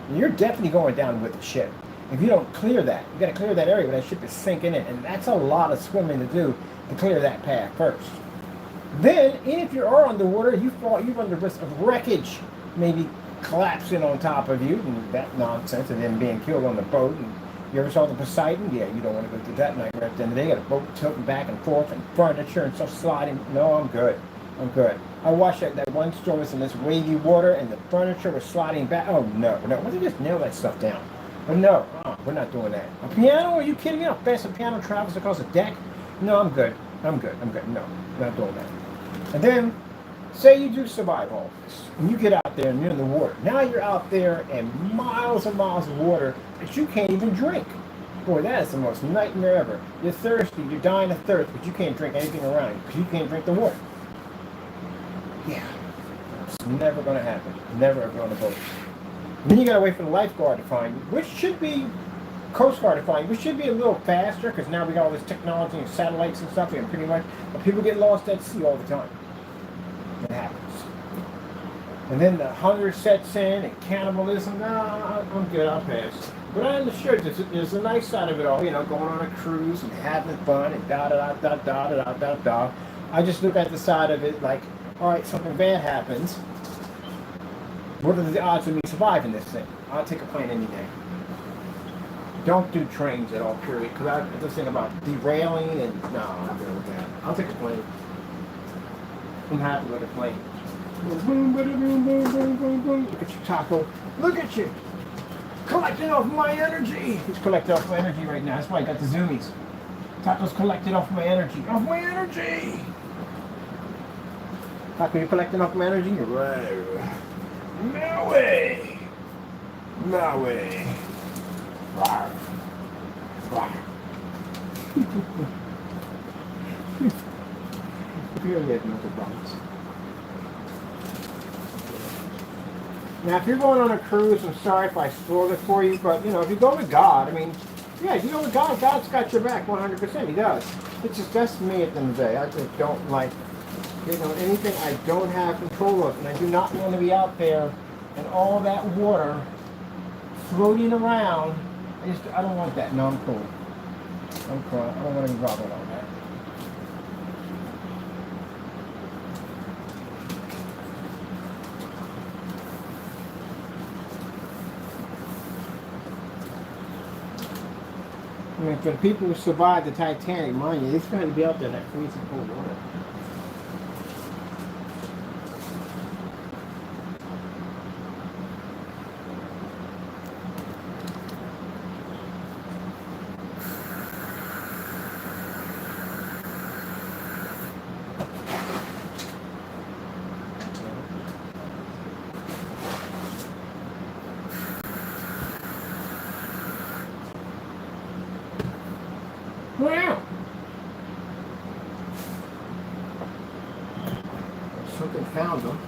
And you're definitely going down with the ship. If you don't clear that, you got to clear that area where that ship is sinking in. And that's a lot of swimming to do to clear that path first. Then, even if you are underwater, you run the risk of wreckage maybe collapsing on top of you and that nonsense, and then being killed on the boat. And you ever saw the Poseidon? Yeah, you don't want to go through that nightmare at the end of the day. You got a boat tilting back and forth and furniture and stuff sliding. No, I'm good. I'm good. I watched that one storm was in this wavy water and the furniture was sliding back. Oh, no. Why don't you just nail that stuff down? But no, we're not doing that. A piano? Are you kidding me? How fast a piano travels across a deck? No, I'm good. I'm good. No, not doing that. And then, say you do survive all this, and you get out there and you're in the water. Now you're out there in miles and miles of water that you can't even drink. Boy, that is the most nightmare ever. You're thirsty, you're dying of thirst, but you can't drink anything around you because you can't drink the water. Yeah, it's never going to happen. Never ever on a boat. And then you got to wait for the lifeguard to find you, which should be Coast Guard to find you, which should be a little faster because now we got all this technology and satellites and stuff, and pretty much, but people get lost at sea all the time. It happens. And then the hunger sets in and cannibalism. No, I'm good. I'll pass. But I understood there's a nice side of it all. You know, going on a cruise and having fun and da. I just look at the side of it like, all right, something bad happens. What are the odds of me surviving this thing? I'll take a plane any day. Don't do trains at all, period. Because I just think about derailing and no, I'm good with that. I'll take a plane. I'm happy with a plane. Boom, boom, boom, boom, boom, boom, boom. Look at you, Taco. Look at you. Collecting off my energy. He's collecting off my energy right now. That's why I got the zoomies. Taco's collecting off my energy. Off my energy. Taco, you collecting off my energy? Right. No way. No way. Rawr. Rawr. Period, no problems. Now, if you're going on a cruise, I'm sorry if I spoiled it for you, but, if you go with God, yeah, if you go with God, God's got your back 100%. He does. It's just, that's me at the end of the day. I just don't like, anything I don't have control of. And I do not want to be out there and all that water floating around. I don't want that. No, I'm cool. I'm cool. I don't want to be involved in all that. For the people who survived the Titanic, mind you, they're trying to be out there in that freezing cold water. Wow. Something found them,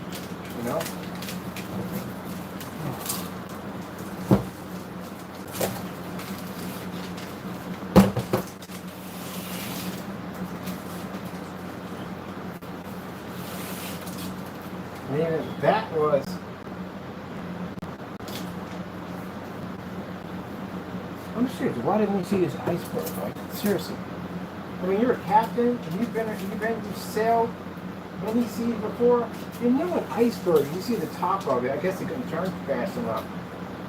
And that was I'm serious. Why didn't we see this iceberg? Like, seriously. You're a captain, and you've sailed many seas before. You know an iceberg, you see the top of it. I guess it couldn't turn fast enough.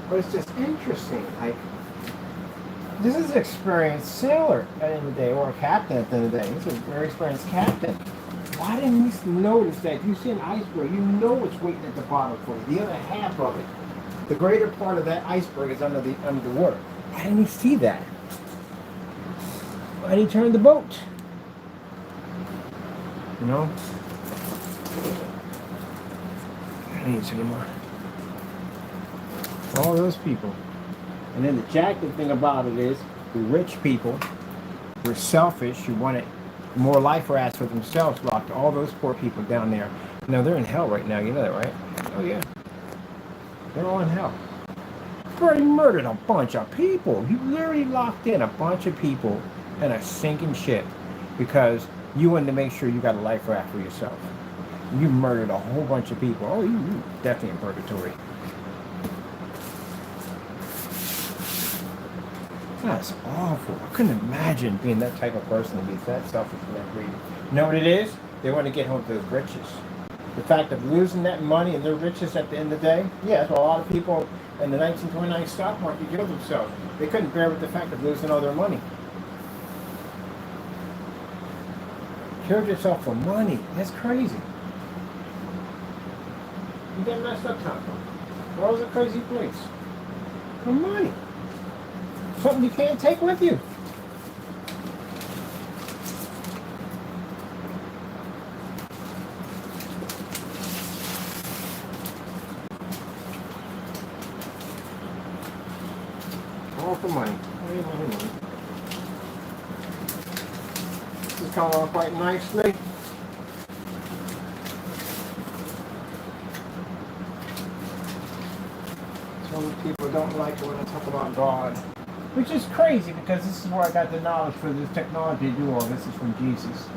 But it's just interesting. Like, this is an experienced sailor at the end of the day, or a captain at the end of the day. This is a very experienced captain. Why didn't we notice that? If you see an iceberg, you know what's waiting at the bottom for you. The other half of it, the greater part of that iceberg is under the water. Why didn't we see that? Why didn't he turn the boat? I don't need this anymore. All those people. And then the jagged thing about it is, the rich people were selfish, who wanted more life rafts for themselves, locked all those poor people down there. They're in hell right now, you know that, right? Oh yeah. They're all in hell. You've already murdered a bunch of people. You literally locked in a bunch of people in a sinking ship because you wanted to make sure you got a life raft for yourself. You murdered a whole bunch of people. Oh, you definitely in purgatory. That's awful. I couldn't imagine being that type of person to be that selfish and that greedy. You know what it is? They want to get home to those riches. The fact of losing that money and their riches at the end of the day, yeah, that's what a lot of people in the 1929 stock market killed themselves. They couldn't bear with the fact of losing all their money. Killed yourself for money. That's crazy. You get messed up, Taco. World's a crazy place. For money. Something you can't take with you. All for money. Money. This is coming on quite nicely. Some people don't like it when I talk about God. Which is crazy because this is where I got the knowledge for this technology to do all this is from Jesus.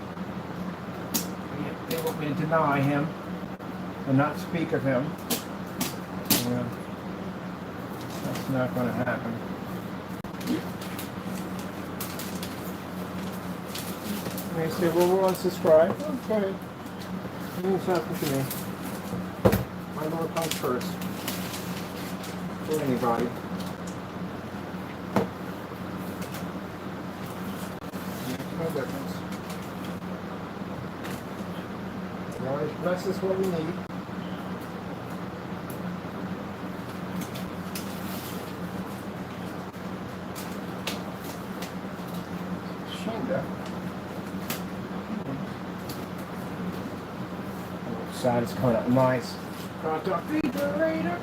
They want me to deny him and not speak of him. Well, that's not going to happen. They say, well, we'll unsubscribe. Oh, go ahead. It means nothing to me. My Lord comes first. For anybody. No difference. God bless us what we need. chained up. The side is coming up nice. Got the refrigerator.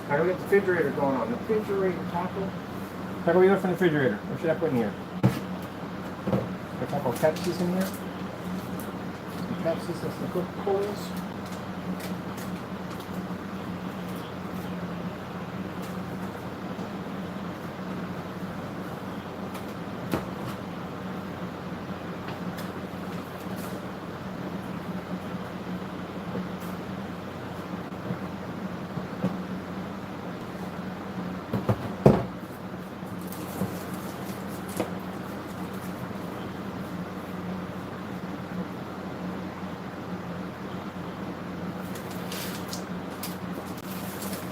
I gotta get the refrigerator going on. The refrigerator taco. How do we look for the refrigerator? What should I put in here? A couple of Pepsis in here. Some Pepsis and some Coca-Colas.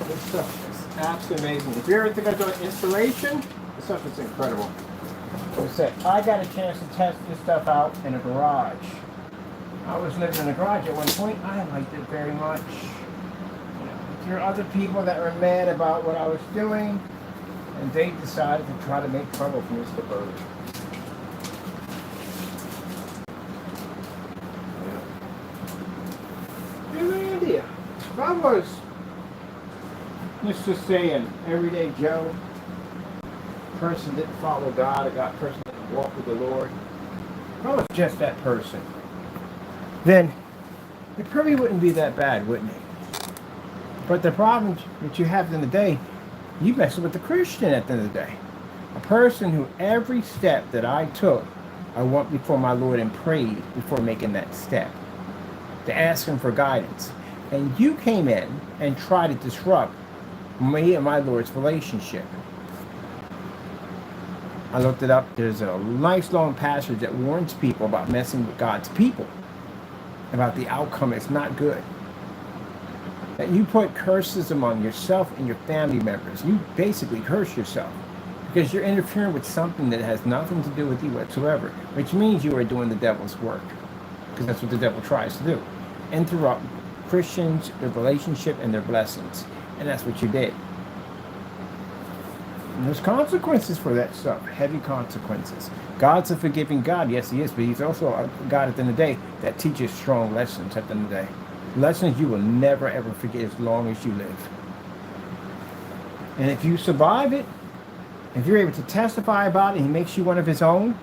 This stuff is absolutely amazing. If you ever think of doing installation, this stuff is incredible. Like I said, I got a chance to test this stuff out in a garage. I was living in a garage at one point. I liked it very much. You know, there are other people that were mad about what I was doing, and they decided to try to make trouble for Mr. Bird. Yeah. Give me an idea. If I was, let's just say, an everyday Joe, person that didn't follow God, a God person that didn't walk with the Lord, if I was just that person, then it probably wouldn't be that bad, wouldn't it? But the problem that you have in the day, you mess with the Christian at the end of the day. A person who every step that I took, I went before my Lord and prayed before making that step to ask him for guidance. And you came in and tried to disrupt me and my Lord's relationship. I looked it up. There's a nice long passage that warns people about messing with God's people, about the outcome. It's not good. That you put curses among yourself and your family members. You basically curse yourself because you're interfering with something that has nothing to do with you whatsoever, which means you are doing the devil's work, because that's what the devil tries to do. Interrupt Christians, their relationship, and their blessings. And that's what you did. And there's consequences for that stuff, heavy consequences. God's a forgiving God, yes he is, but he's also a God at the end of the day that teaches strong lessons at the end of the day. Lessons you will never ever forget as long as you live. And if you survive it, if you're able to testify about it and he makes you one of his own,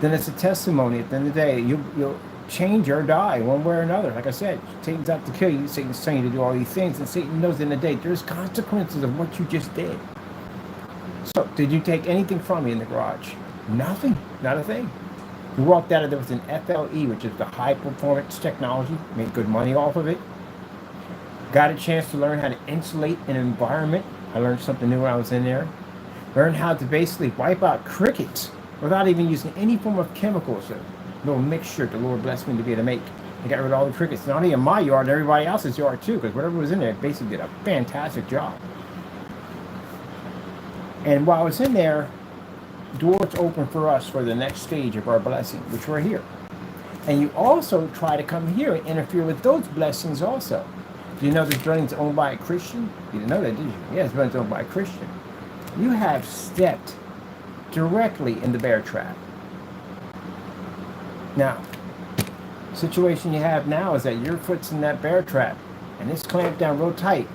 then it's a testimony at the end of the day. You'll change or die one way or another. Like I said, Satan's out to kill you. Satan's telling you to do all these things, and Satan knows at the end of the day there's consequences of what you just did. So, did you take anything from me in the garage? Nothing. Not a thing. We walked out of there with an FLE, which is the high performance technology. Made good money off of it. Got a chance to learn how to insulate an environment. I learned something new when I was in there. Learned how to basically wipe out crickets without even using any form of chemicals. A little mixture the Lord blessed me to be able to make. I got rid of all the crickets. Not only in my yard, and everybody else's yard too, because whatever was in there basically did a fantastic job. And while I was in there, doors open for us for the next stage of our blessing, which we're here. And you also try to come here and interfere with those blessings also. Do you know this building's owned by a Christian? You didn't know that, did you? Yeah, this building's owned by a Christian. You have stepped directly in the bear trap. Now, the situation you have now is that your foot's in that bear trap, and it's clamped down real tight.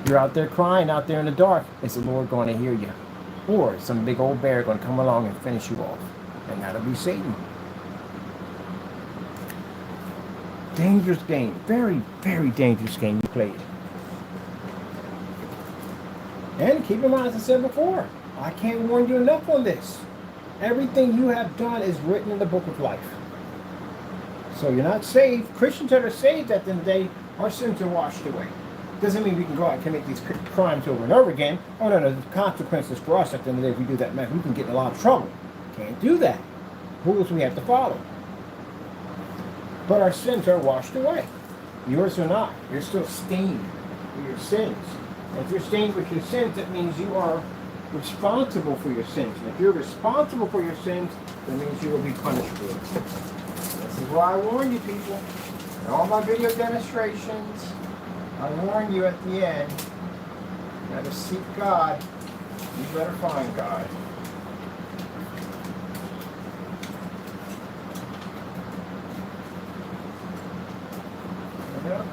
You're out there crying out there in the dark. Is the Lord going to hear you? Or some big old bear going to come along and finish you off? And that'll be Satan. Dangerous game. Very, very dangerous game you played. And keep in mind, as I said before, I can't warn you enough on this. Everything you have done is written in the book of life. So you're not saved. Christians that are saved at the end of the day, our sins are washed away. Doesn't mean we can go out and commit these crimes over and over again. Oh no, there's consequences for us at the end of the day if we do that. We can get in a lot of trouble. Can't do that. Rules we have to follow. But our sins are washed away. Yours are not. You're still stained with your sins. And if you're stained with your sins, that means you are responsible for your sins. And if you're responsible for your sins, that means you will be punished for it. This is why I warn you people. In all my video demonstrations, I warn you at the end, you got to seek God You better find God. Yeah.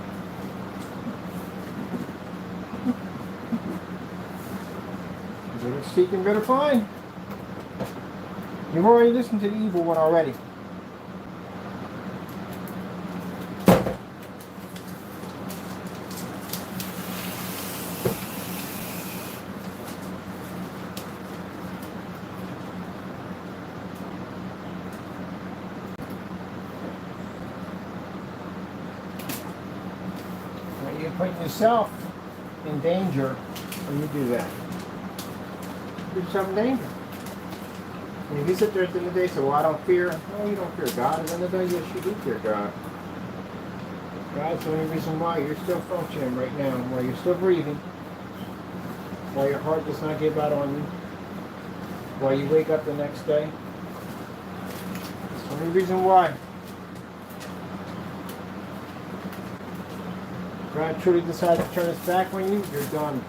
Better seek and better find. You've already listened to the evil one already. When you're putting yourself in danger when you do that. Put yourself in danger. And if you sit there at the end of the day and say, well, I don't fear. No, you don't fear God. At the end of the day, yes, you do fear God. God's the only reason why you're still functioning right now, why you're still breathing, why your heart does not give out on you, why you wake up the next day. That's the only reason why. God truly decides to turn his back on you, you're done.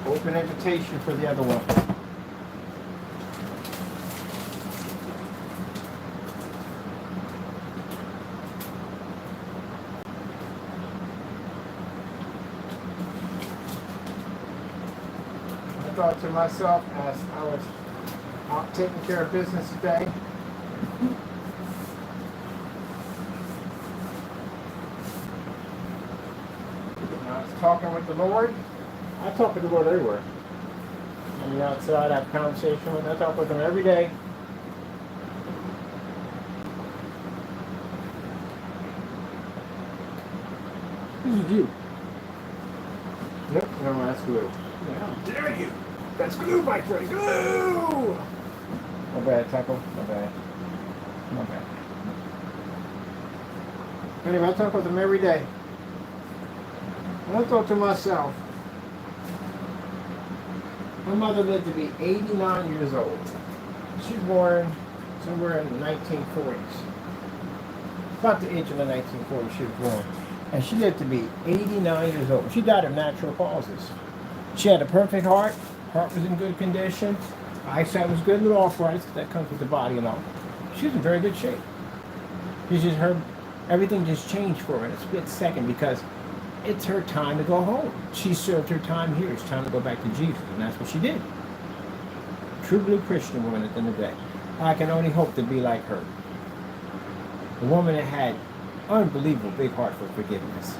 Open invitation for the other one. I thought to myself as I was out taking care of business today, I was talking with the Lord. I talk with the Lord everywhere. On the outside, I have conversation with him. I talk with him every day. This is you. Nope, no, that's glue. How dare you? That's glue, my friend. Glue! My bad, Taco. My bad. My bad. Anyway, I talk with him every day. And I thought to myself, my mother lived to be 89 years old. She was born somewhere in the 1940s. About the age of the 1940s she was born. And she lived to be 89 years old. She died of natural causes. She had a perfect heart. Heart was in good condition. Eyesight was good, little arthritis, because that comes with the body and all. She was in very good shape. It's just everything just changed for her in a split second because it's her time to go home. She served her time here. It's time to go back to Jesus, and that's what she did. True blue Christian woman at the end of the day. I can only hope to be like her. A woman that had unbelievable big heart for forgiveness.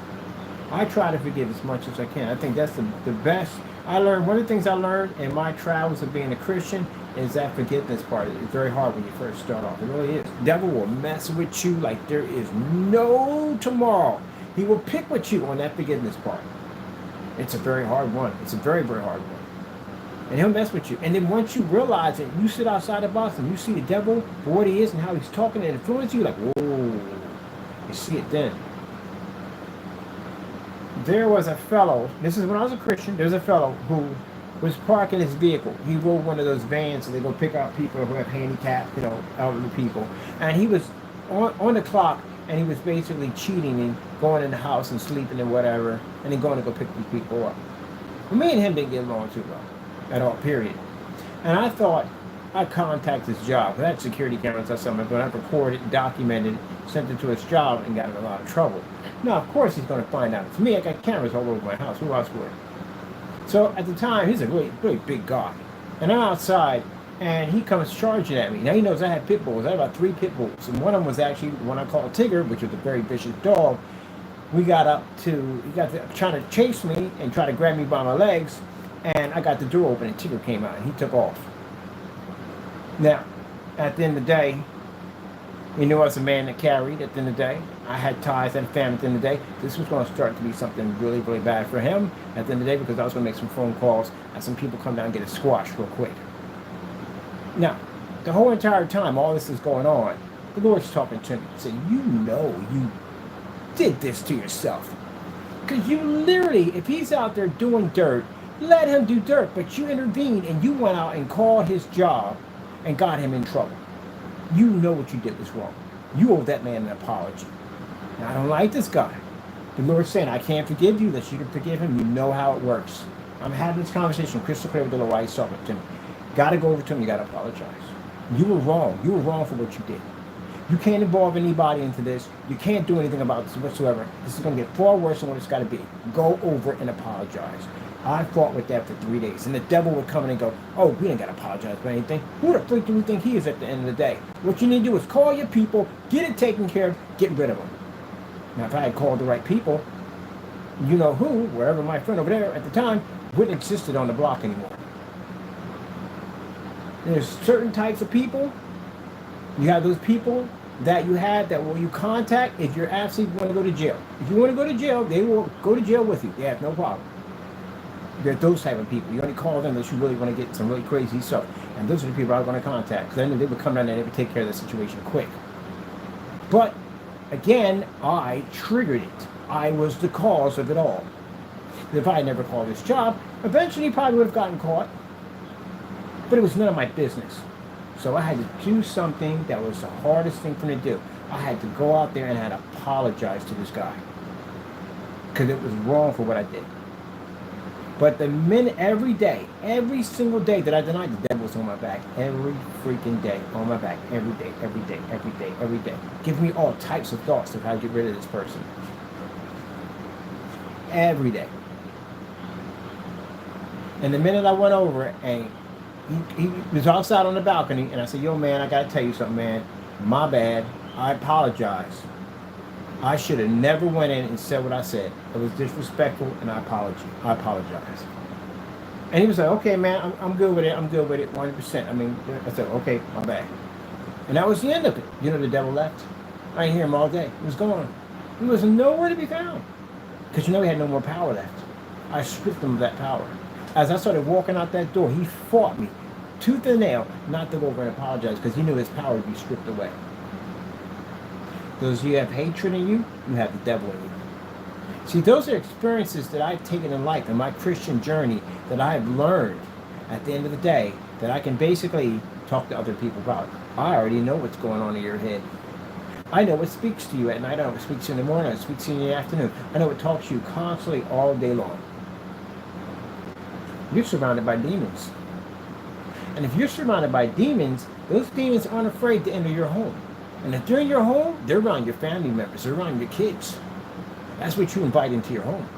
I try to forgive as much as I can. I think that's the best. One of the things I learned in my travels of being a Christian is that forgiveness part. It's very hard when you first start off. It really is. The devil will mess with you like there is no tomorrow. He will pick with you on that forgiveness part. It's a very hard one. It's a very, very hard one. And he'll mess with you. And then once you realize it, you sit outside the box and you see the devil for what he is and how he's talking and influencing you, like, whoa. You see it then. There was a fellow, this is when I was a Christian, there was a fellow who was parking his vehicle. He rode one of those vans so they go pick out people who have handicapped, elderly people. And he was on the clock and he was basically cheating and going in the house and sleeping and whatever, and then going to go pick these people up. Well, me and him didn't get along too well at all, period. And I thought I'd contact his job. I had security cameras or something, but I recorded, documented, sent it to his job, and got in a lot of trouble. Now, of course, he's going to find out. It's me. I got cameras all over my house. Who else would? So at the time, he's a really, really big guy. And I'm outside, and he comes charging at me. Now, he knows I had pit bulls. I had about 3 pit bulls. And one of them was actually the one I called Tigger, which was a very vicious dog. He got trying to chase me and try to grab me by my legs. And I got the door open, and Tigger came out, and he took off. Now, at the end of the day, he knew I was a man that carried at the end of the day. I had ties and family at the end of the day. This was going to start to be something really, really bad for him at the end of the day because I was going to make some phone calls and some people come down and get a squash real quick. Now, the whole entire time all this is going on, the Lord's talking to me and saying, you know you did this to yourself. Because you literally, if he's out there doing dirt, let him do dirt. But you intervened and you went out and called his job and got him in trouble. You know what you did was wrong. You owe that man an apology. Now, I don't like this guy. The Lord's saying, I can't forgive you unless you can forgive him. You know how it works. I'm having this conversation crystal clear with the Lord while he's talking to me. Got to go over to him. You got to apologize. You were wrong. You were wrong for what you did. You can't involve anybody into this. You can't do anything about this whatsoever. This is going to get far worse than what it's got to be. Go over and apologize. I fought with that for 3 days. And the devil would come in and go, oh, we ain't got to apologize for anything. Who the freak do we think he is at the end of the day? What you need to do is call your people, get it taken care of, get rid of them. Now, if I had called the right people, you know who, wherever my friend over there at the time, wouldn't existed on the block anymore. There's certain types of people. You have those people that you had that will you contact if you're absolutely want to go to jail. If you want to go to jail, they will go to jail with you. They have no problem. They're those type of people. You only call them unless you really want to get some really crazy stuff. And those are the people I'm going to contact. Because I knew they would come down there and they would take care of the situation quick. But, again, I triggered it. I was the cause of it all. If I had never called this job, eventually he probably would have gotten caught. But it was none of my business. So I had to do something that was the hardest thing for me to do. I had to go out there and I had to apologize to this guy. Because it was wrong for what I did. But the minute, every day, every single day that I denied, the devil was on my back. Every freaking day, on my back. Every day, every day, every day, every day. Giving me all types of thoughts of how to get rid of this person. Every day. And the minute I went over and he was outside on the balcony, and I said, yo, man, I got to tell you something, man. My bad. I apologize. I should have never went in and said what I said. It was disrespectful, and I apologize. And he was like, okay, man, I'm good with it. I'm good with it, 100%. I mean, I said, okay, my bad. And that was the end of it. You know, the devil left. I didn't hear him all day. He was gone. He was nowhere to be found. Because you know he had no more power left. I stripped him of that power. As I started walking out that door, he fought me tooth and nail not to go over and apologize because he knew his power would be stripped away. Those you have hatred in you, you have the devil in you. See, those are experiences that I've taken in life, in my Christian journey, that I've learned at the end of the day, that I can basically talk to other people about. I already know what's going on in your head. I know what speaks to you at night. I know what speaks to you in the morning. I know what speaks to you in the afternoon. I know what talks to you constantly all day long. You're surrounded by demons. And if you're surrounded by demons, those demons aren't afraid to enter your home. And if they're in your home, they're around your family members. They're around your kids. That's what you invite into your home.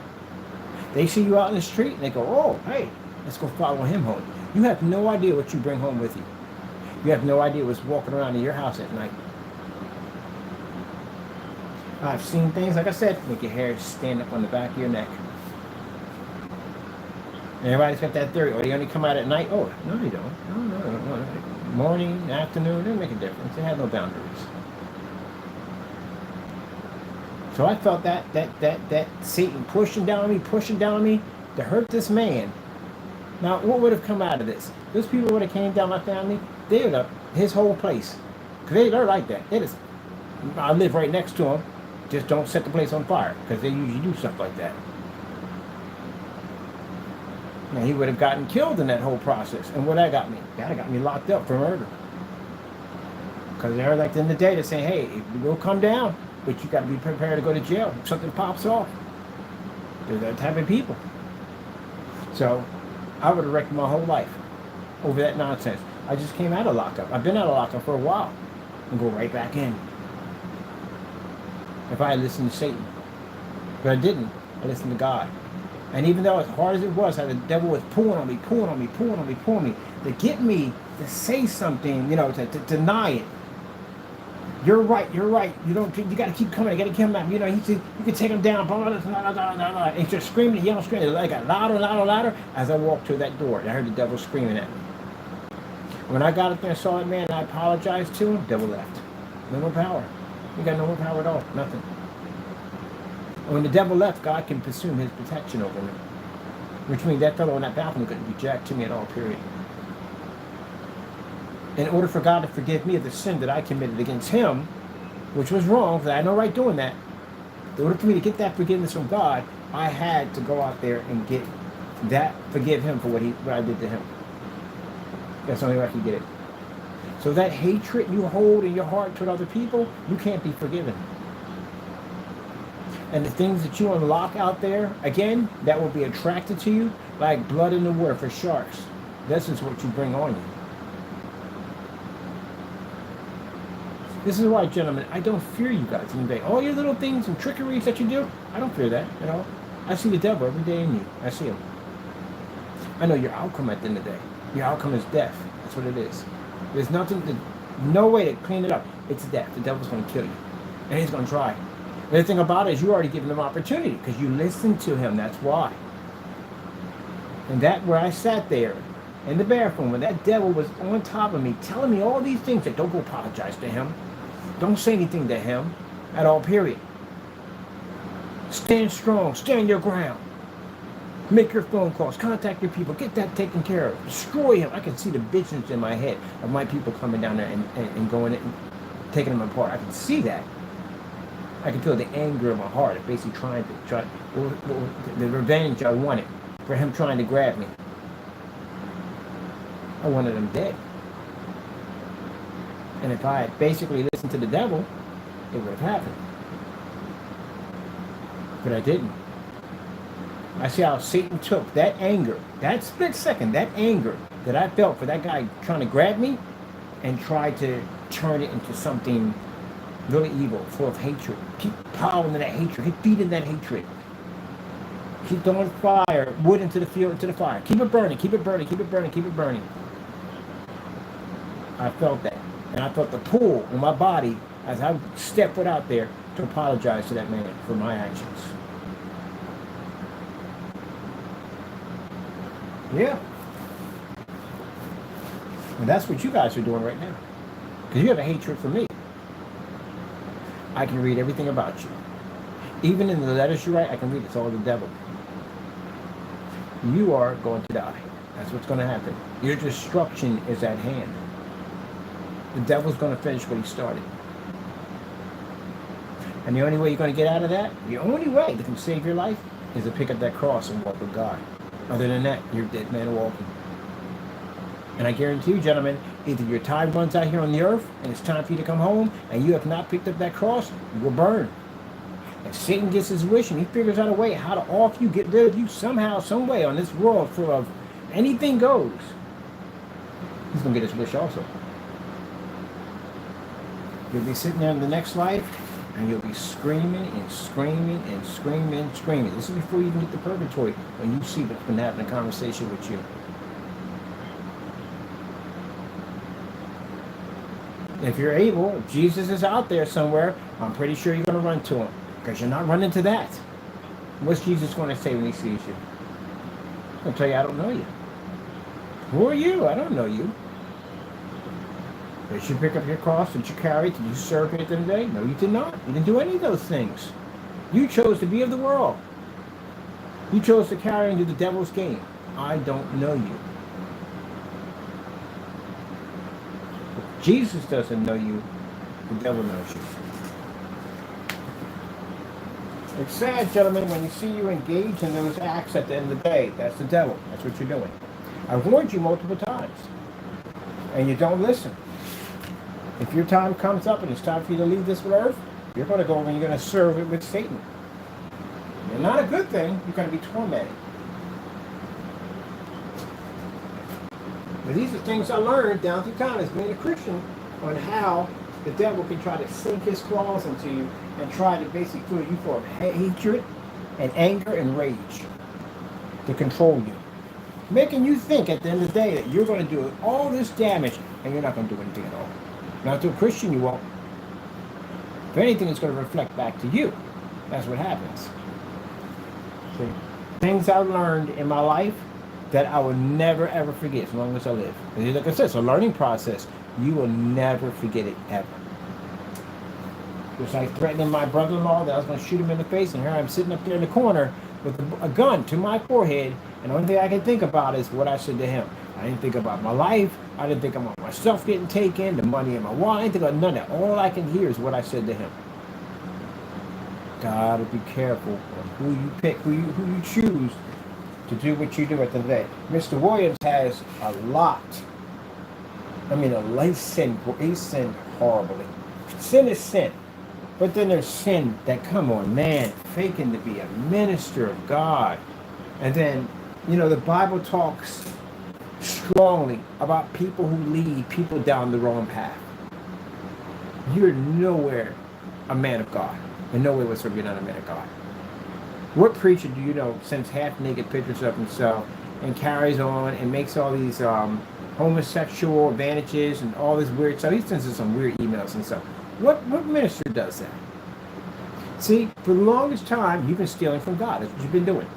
They see you out in the street and they go, oh, hey, let's go follow him home. You have no idea what you bring home with you. You have no idea what's walking around in your house at night. I've seen things, like I said, make your hair stand up on the back of your neck. And everybody's got that theory. Oh, they only come out at night? Oh, no, they don't. No. Morning, afternoon, it doesn't make a difference. They have no boundaries. So I felt that Satan pushing down on me to hurt this man. Now, what would have come out of this? Those people would have came down my family. They would have his whole place. Because they're like that. I live right next to them. Just don't set the place on fire. Because they usually do stuff like that. Now, he would have gotten killed in that whole process. And what that got me? That got me locked up for murder. Because they're like in the day, they're saying, hey, it will come down, but you got to be prepared to go to jail if something pops off. They're that type of people. So, I would have wrecked my whole life over that nonsense. I just came out of lockup. I've been out of lockup for a while. And go right back in. If I had listened to Satan. But I didn't. I listened to God. And even though as hard as it was, how the devil was pulling on me, to get me to say something, to deny it. You're right. You got to keep coming. You got to keep him. You can take him down. Blah, blah, blah, blah, blah, blah. And just screaming, yelling, screaming. I got louder. As I walked to that door, and I heard the devil screaming at me. When I got up there and saw that man, and I apologized to him, the devil left. No more power. You got no more power at all. Nothing. And when the devil left, God can presume his protection over me. Which means that fellow on that balcony couldn't be jack to me at all, period. In order for God to forgive me of the sin that I committed against him, which was wrong, because I had no right doing that, in order for me to get that forgiveness from God, I had to go out there and get that, forgive him for what I did to him. That's the only way I can get it. So that hatred you hold in your heart toward other people, you can't be forgiven. And the things that you unlock out there, again, that will be attracted to you like blood in the water for sharks. This is what you bring on you. This is why, gentlemen, I don't fear you guys in the day. All your little things and trickeries that you do, I don't fear that at all. I see the devil every day in you. I see him. I know your outcome at the end of the day. Your outcome is death. That's what it is. There's no way to clean it up. It's death. The devil's going to kill you. And he's going to try. The thing about it is you already given him opportunity because you listened to him. That's why. And that where I sat there in the bathroom when that devil was on top of me telling me all these things that don't go apologize to him. Don't say anything to him at all, period. Stand strong. Stand your ground. Make your phone calls. Contact your people. Get that taken care of. Destroy him. I can see the visions in my head of my people coming down there and going and taking them apart. I can see that. I can feel the anger in my heart. It's basically trying to the revenge I wanted for him trying to grab me. I wanted him dead. And if I had basically listened to the devil, it would have happened. But I didn't. I see how Satan took that anger, that split second, that anger that I felt for that guy trying to grab me and tried to turn it into something really evil, full of hatred. Keep piling that hatred. Keep feeding that hatred. Keep throwing fire, wood into the field, into the fire. Keep it burning, keep it burning, keep it burning, keep it burning. I felt that. And I felt the pull on my body as I stepped foot out there to apologize to that man for my actions. Yeah. And that's what you guys are doing right now. Because you have a hatred for me. I can read everything about you. Even in the letters you write, I can read it's all the devil. You are going to die. That's what's going to happen. Your destruction is at hand. The devil's going to finish what he started. And the only way you're going to get out of that, the only way that can save your life is to pick up that cross and walk with God. Other than that, you're a dead man walking. And I guarantee you, gentlemen, either your time runs out here on the earth and it's time for you to come home and you have not picked up that cross, you will burn. If Satan gets his wish and he figures out a way how to off you, get rid of you somehow, some way on this world full of anything goes, he's going to get his wish also. You'll be sitting there in the next life and you'll be screaming and screaming and screaming and screaming. This is before you even get to purgatory when you see what's been having a conversation with you. If you're able, if Jesus is out there somewhere, I'm pretty sure you're going to run to him. Because you're not running to that. What's Jesus going to say when he sees you? He's going to tell you, I don't know you. Who are you? I don't know you. Did you pick up your cross that you carried? Did you serve here today? No, you did not. You didn't do any of those things. You chose to be of the world. You chose to carry into the devil's game. I don't know you. If Jesus doesn't know you, the devil knows you. It's sad, gentlemen, when you see you engage in those acts at the end of the day. That's the devil. That's what you're doing. I warned you multiple times. And you don't listen. If your time comes up and it's time for you to leave this earth, you're going to go and you're going to serve it with Satan. And not a good thing. You're going to be tormented. But these are things I learned down through time as being a Christian on how the devil can try to sink his claws into you and try to basically fill you full of hatred and anger and rage to control you. Making you think at the end of the day that you're going to do all this damage and you're not going to do anything at all. Not to a Christian, you won't. If anything, it's going to reflect back to you. That's what happens. See, things I learned in my life that I will never, ever forget as long as I live. And like I said, it's a learning process. You will never forget it, ever. Just like threatening my brother-in-law that I was going to shoot him in the face, and here I'm sitting up there in the corner with a gun to my forehead, and the only thing I can think about is what I said to him. I didn't think about my life. I didn't think about myself getting taken, the money in my wallet. I didn't think about none of that. All I can hear is what I said to him. Gotta be careful of who you pick, who you choose to do what you do at the end of the day. Mr. Williams has a lot. I mean, he sinned horribly. Sin is sin. But then there's sin that, come on, man, faking to be a minister of God. And then, the Bible talks strongly about people who lead people down the wrong path. You're nowhere a man of God. In no way whatsoever you're not a man of God. What preacher do you know sends half-naked pictures of himself and carries on and makes all these homosexual advantages and all this weird stuff? He sends us some weird emails and stuff. What minister does that? See, for the longest time, you've been stealing from God. That's what you've been doing.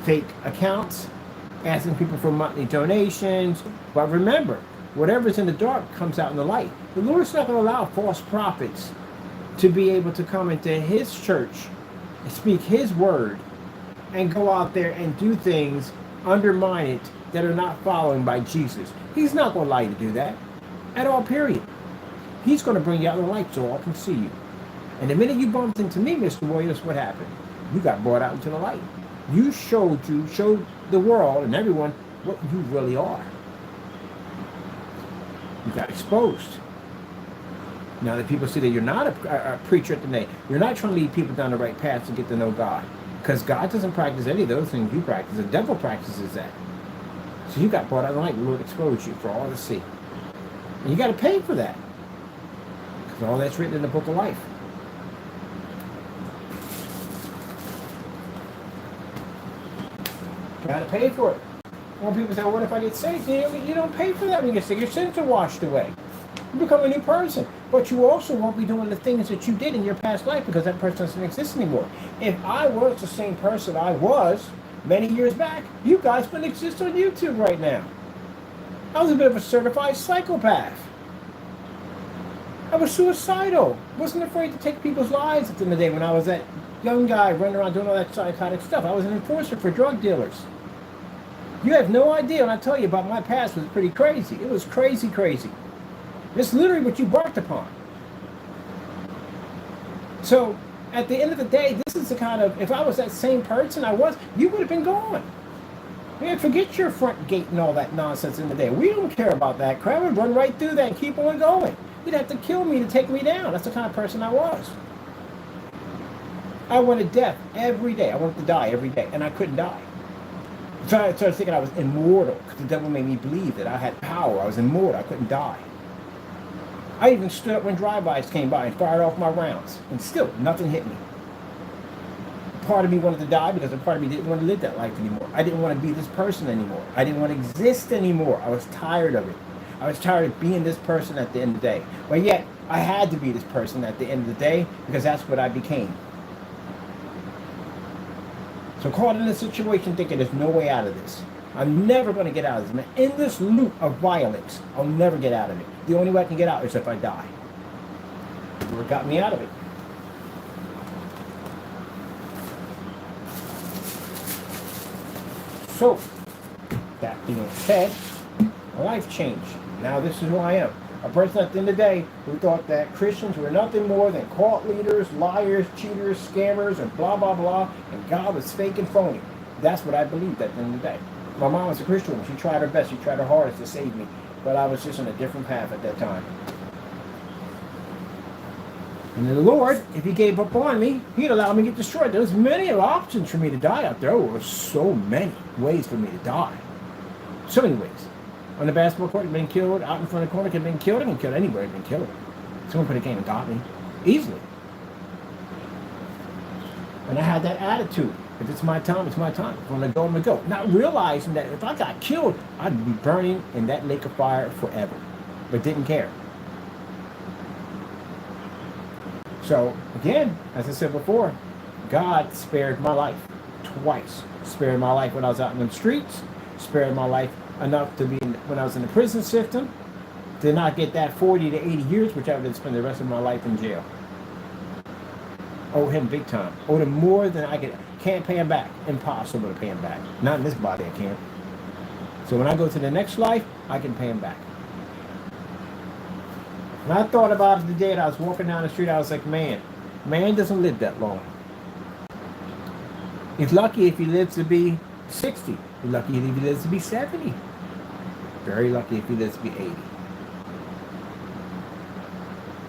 Fake accounts, asking people for monthly donations. But remember, whatever's in the dark comes out in the light. The Lord's not going to allow false prophets to be able to come into his church, speak his word, and go out there and do things, undermine it, that are not following by Jesus. He's not going to allow you to do that at all, period. He's going to bring you out in the light so all can see you. And the minute you bumped into me, Mr. Williams, what happened? You got brought out into the light. You showed the world and everyone what you really are. You got exposed. Now that people see that you're not a preacher at the name, you're not trying to lead people down the right path to get to know God. Because God doesn't practice any of those things you practice. The devil practices that. So you got brought out of the light. The Lord exposed you for all to see. And you got to pay for that. Because all that's written in the book of life. Got to pay for it. More people say, well, what if I get saved? You don't pay for that when you get saved. Your sins are washed away. You become a new person. But you also won't be doing the things that you did in your past life because that person doesn't exist anymore. If I was the same person I was many years back, you guys wouldn't exist on YouTube right now. I was a bit of a certified psychopath. I was suicidal. Wasn't afraid to take people's lives at the end of the day when I was that young guy running around doing all that psychotic stuff. I was an enforcer for drug dealers. You have no idea when I tell you about my past was pretty crazy. It was crazy, crazy. It's literally what you barked upon. So, at the end of the day, this is the kind of, if I was that same person I was, you would have been gone. Man, forget your front gate and all that nonsense in the day. We don't care about that crap. We'd run right through that and keep on going. You'd have to kill me to take me down. That's the kind of person I was. I wanted death every day. I wanted to die every day, and I couldn't die. So I started thinking I was immortal because the devil made me believe that I had power. I was immortal. I couldn't die. I even stood up when drive-bys came by and fired off my rounds, and still nothing hit me. Part of me wanted to die because a part of me didn't want to live that life anymore. I didn't want to be this person anymore. I didn't want to exist anymore. I was tired of it. I was tired of being this person at the end of the day. But yet, I had to be this person at the end of the day because that's what I became. So caught in this situation thinking there's no way out of this. I'm never going to get out of this. In this loop of violence, I'll never get out of it. The only way I can get out is if I die. The Lord got me out of it. So, that being said, my life changed. Now this is who I am. A person at the end of the day who thought that Christians were nothing more than cult leaders, liars, cheaters, scammers, and blah, blah, blah, and God was fake and phony. That's what I believed at the end of the day. My mom was a Christian woman. She tried her best. She tried her hardest to save me. But I was just on a different path at that time. And the Lord, if he gave up on me, he'd allow me to get destroyed. There was many options for me to die out there. There were so many ways for me to die. So many ways. On the basketball court, I've been killed. Out in front of the corner, I've been killed. I've been killed anywhere. I've been killed. Someone could have came and got me. Easily. And I had that attitude. If it's my time, it's my time. If I'm going to go, I'm going to go. Not realizing that if I got killed, I'd be burning in that lake of fire forever. But didn't care. So, again, as I said before, God spared my life twice. Spared my life when I was out in the streets. Spared my life enough to be when I was in the prison system. Did not get that 40 to 80 years, which I would have spent the rest of my life in jail. Owe him big time. Owe him more than I could. Can't pay him back. Impossible to pay him back. Not in this body, I can't. So when I go to the next life, I can pay him back. And I thought about it the day that I was walking down the street. I was like, man doesn't live that long. He's lucky if he lives to be 60. He's lucky if he lives to be 70. Very lucky if he lives to be 80.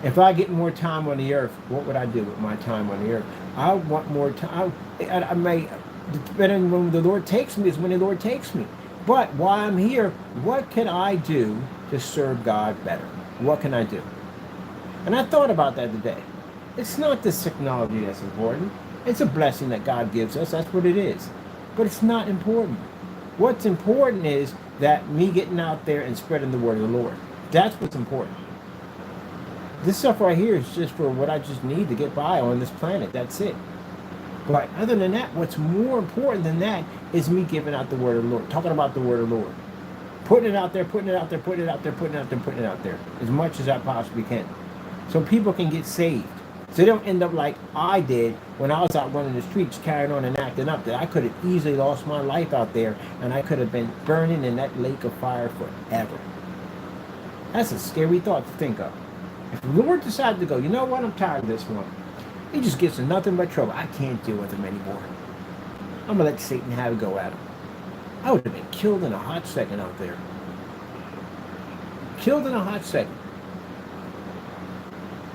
If I get more time on the earth, what would I do with my time on the earth? I want more time. I may, depending on when the Lord takes me, is when the Lord takes me. But while I'm here, what can I do to serve God better? What can I do? And I thought about that today. It's not this technology that's important. It's a blessing that God gives us. That's what it is. But it's not important. What's important is that me getting out there and spreading the word of the Lord. That's what's important. This stuff right here is just for what I just need to get by on this planet. That's it. But other than that, what's more important than that is me giving out the word of the Lord, talking about the word of the Lord, putting it out there, putting it out there, putting it out there, putting it out there, putting it out there, as much as I possibly can, so people can get saved. So they don't end up like I did when I was out running the streets, carrying on and acting up, that I could have easily lost my life out there, and I could have been burning in that lake of fire forever. That's a scary thought to think of. If the Lord decided to go, you know what, I'm tired of this one. He just gets in nothing but trouble. I can't deal with him anymore. I'm going to let Satan have a go at him. I would have been killed in a hot second out there. Killed in a hot second.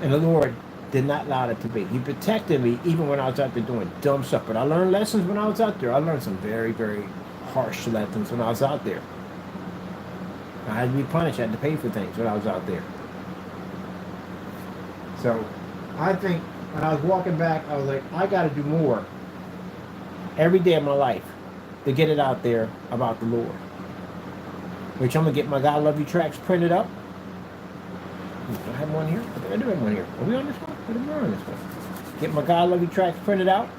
And the Lord did not allow it to be. He protected me even when I was out there doing dumb stuff. But I learned lessons when I was out there. I learned some very, very harsh lessons when I was out there. I had to be punished. I had to pay for things when I was out there. So I think when I was walking back, I was like, I got to do more every day of my life to get it out there about the Lord. Which I'm going to get my God Love You tracks printed up. Do I have one here? I think I do have one here. Are we on this one? I think we're on this one. Get my God Love You tracks printed out.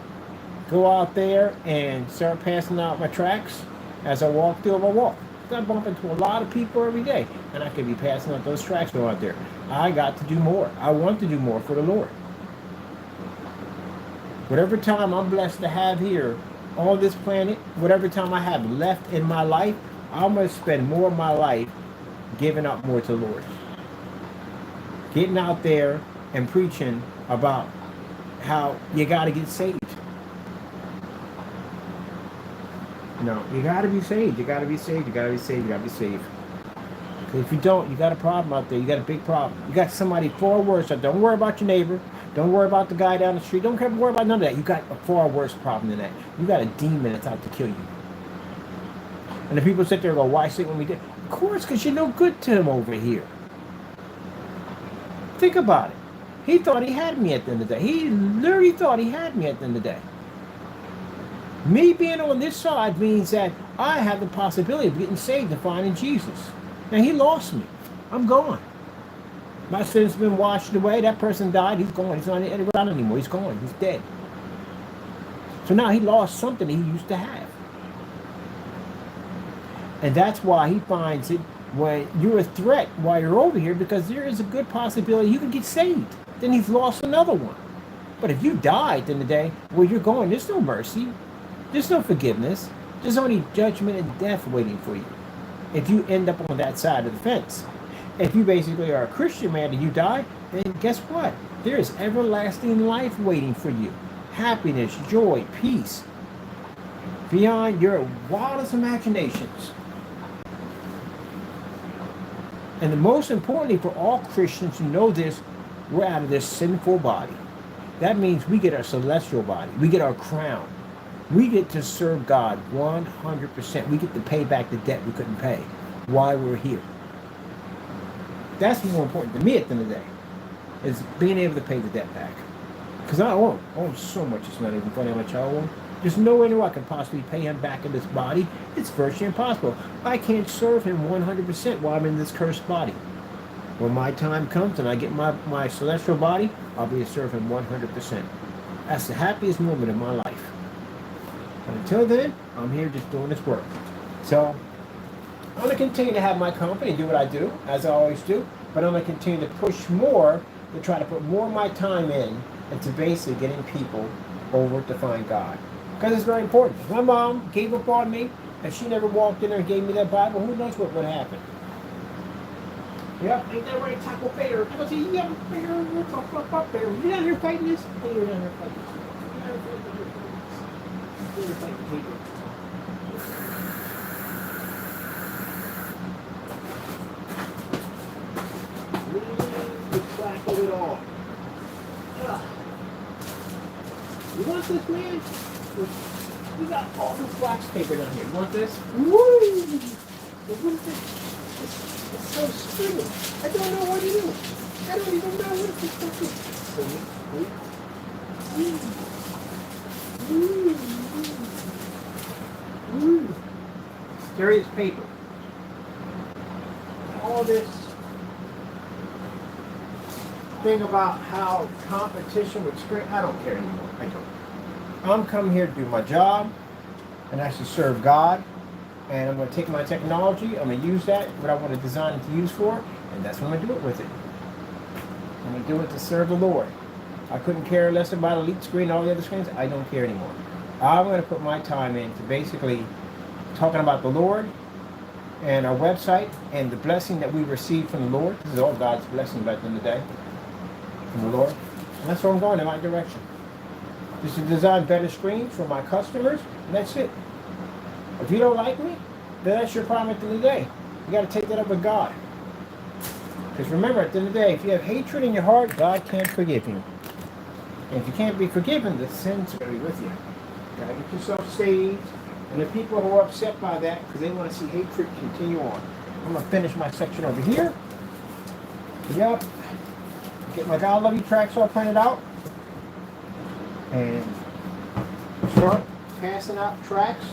Go out there and start passing out my tracks as I walk through my walk. I bump into a lot of people every day, and I could be passing out those tracks go out there. I got to do more. I want to do more for the Lord. Whatever time I'm blessed to have here on this planet, whatever time I have left in my life, I'm going to spend more of my life giving up more to the Lord. Getting out there and preaching about how you got to get saved. No, you got to be saved. You got to be saved. You got to be saved. You got to be saved. Because if you don't, you got a problem out there. You got a big problem. You got somebody far worse. So don't worry about your neighbor. Don't worry about the guy down the street. Don't worry about none of that. You got a far worse problem than that. You got a demon that's out to kill you. And the people sit there and go, why sit when we did? Of course, because you're no good to him over here. Think about it. He thought he had me at the end of the day. He literally thought he had me at the end of the day. Me being on this side means that I have the possibility of getting saved and finding Jesus. Now, he lost me. I'm gone. My sin's been washed away. That person died. He's gone. He's not around anymore. He's gone. He's dead. So now he lost something he used to have. And that's why he finds it when you're a threat while you're over here, because there is a good possibility you could get saved. Then he's lost another one. But if you died in the day where you're going, there's no mercy. There's no forgiveness. There's only judgment and death waiting for you if you end up on that side of the fence. If you basically are a Christian man and you die, then guess what? There is everlasting life waiting for you. Happiness, joy, peace, beyond your wildest imaginations. And the most importantly for all Christians who know this, we're out of this sinful body. That means we get our celestial body. We get our crown. We get to serve God 100%. We get to pay back the debt we couldn't pay while we're here. That's more important to me at the end of the day, is being able to pay the debt back. Because I owe so much, it's not even funny how much I owe him. There's no way I can possibly pay him back in this body. It's virtually impossible. I can't serve him 100% while I'm in this cursed body. When my time comes and I get my celestial body, I'll be to serve him 100%. That's the happiest moment of my life. But until then, I'm here just doing this work. So I'm going to continue to have my company, do what I do, as I always do. But I'm going to continue to push more, to try to put more of my time in, into basically getting people over to find God. Because it's very important. If my mom gave up on me, and she never walked in there and gave me that Bible, who knows what would happen. Yep, ain't that right, Taco Bear? I go, see, yeah, Bear. You down here fighting this? Hey, you're down here fighting this. You're fighting people. Leave the crack of it all. want this, man? We got all this wax paper down here. You want this? Woo! What is this? It's so stupid. I don't know what to do. I don't even know what this stuff is. So, serious paper. All this thing about how competition with screen, I don't care anymore. I don't. I'm coming here to do my job, and that's to serve God. And I'm going to take my technology, I'm going to use that, what I want to design it to use for, and that's what I'm going to do it with it. I'm going to do it to serve the Lord. I couldn't care less about Elite Screen and all the other screens. I don't care anymore. I'm going to put my time into basically talking about the Lord and our website and the blessing that we receive from the Lord. This is all God's blessing back in the day from the Lord. And that's where I'm going, in my direction. Just to design better screens for my customers, and that's it. If you don't like me, then that's your problem at the end of the day. You got to take that up with God. Because remember, at the end of the day, if you have hatred in your heart, God can't forgive you. And if you can't be forgiven, the sin's going to be with you. You got to get yourself saved. And the people who are upset by that, because they want to see hatred continue on. I'm going to finish my section over here. Yep. Get my God Love You tracks all printed out. And start passing out tracks.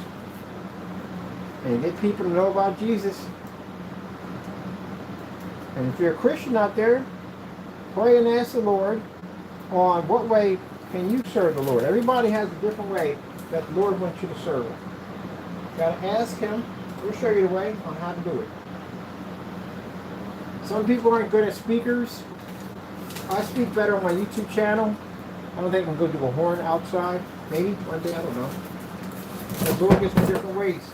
And get people to know about Jesus. And if you're a Christian out there, pray and ask the Lord on what way can you serve the Lord. Everybody has a different way that the Lord wants you to serve Him. You got to ask Him. He'll show you the way on how to do it. Some people aren't good at speakers. I speak better on my YouTube channel. I don't think I'm going to do a horn outside. Maybe one day, I don't know. The Lord gets me different ways.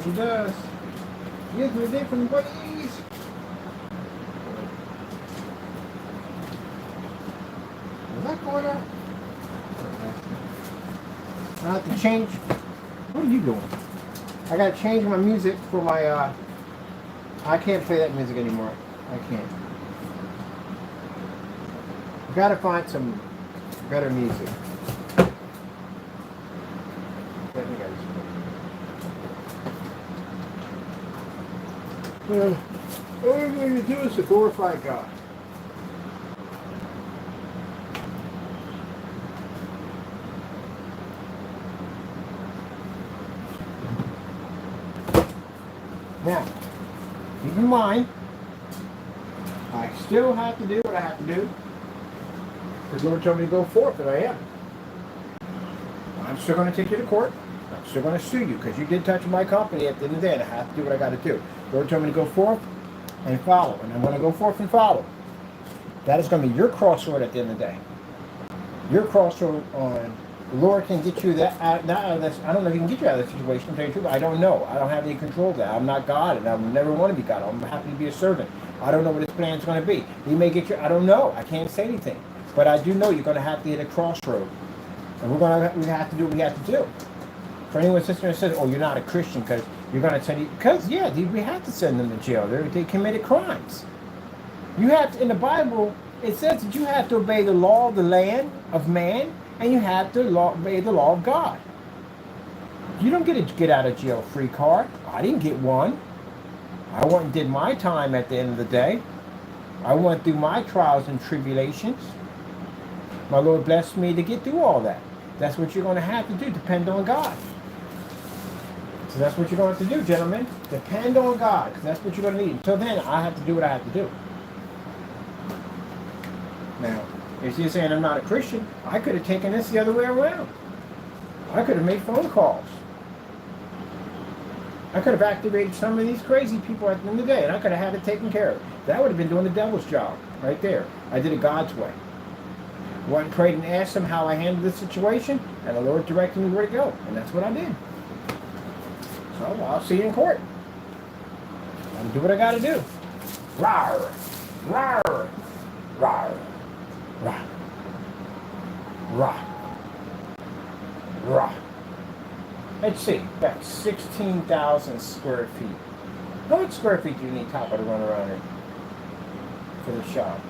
He does. He gives me different ways. Is that going up? I have to change. What are you doing? I gotta change my music for my I can't play that music anymore. I can't. I gotta find some better music. All we're going to do is to glorify God. Now, keep in mind, I still have to do what I have to do. The Lord told me to go forth, and I am. I'm still going to take you to court. I'm still going to sue you because you did touch my company at the end of the day, and I have to do what I got to do. The Lord told me to go forth and follow, and I'm going to go forth and follow. That is going to be your crossroad at the end of the day. Your crossroad on the Lord can get you that out of this. I don't know if He can get you out of that situation. To tell you the truth, I don't know. I don't have any control of that. I'm not God, and I never want to be God. I'm happy to be a servant. I don't know what His plan is going to be. He may get you. I don't know. I can't say anything, but I do know you're going to have to hit a crossroad, and we have to do what we have to do. For anyone sitting there and says, "Oh, you're not a Christian because you're going to send," because yeah, we have to send them to jail. They committed crimes. You have to, in the Bible, it says that you have to obey the law of the land of man, and you have to obey the law of God. You don't get a get out of jail free card. I didn't get one. I went and did my time at the end of the day. I went through my trials and tribulations. My Lord blessed me to get through all that. That's what you're going to have to do. Depend on God. So that's what you're going to have to do, gentlemen. Depend on God, because that's what you're going to need. Until then, I have to do what I have to do. Now, if you're saying I'm not a Christian, I could have taken this the other way around. I could have made phone calls. I could have activated some of these crazy people at the end of the day, and I could have had it taken care of. That would have been doing the devil's job right there. I did it God's way. Went and prayed and asked Him how I handled the situation, and the Lord directed me where to go, and that's what I did. So I'll see you in court. I'll do what I got to do. Rawr, rawr, rawr, rawr, rawr, rawr, Let's see, about 16,000 square feet. How much square feet do you need, Taco, to run around here for the shop?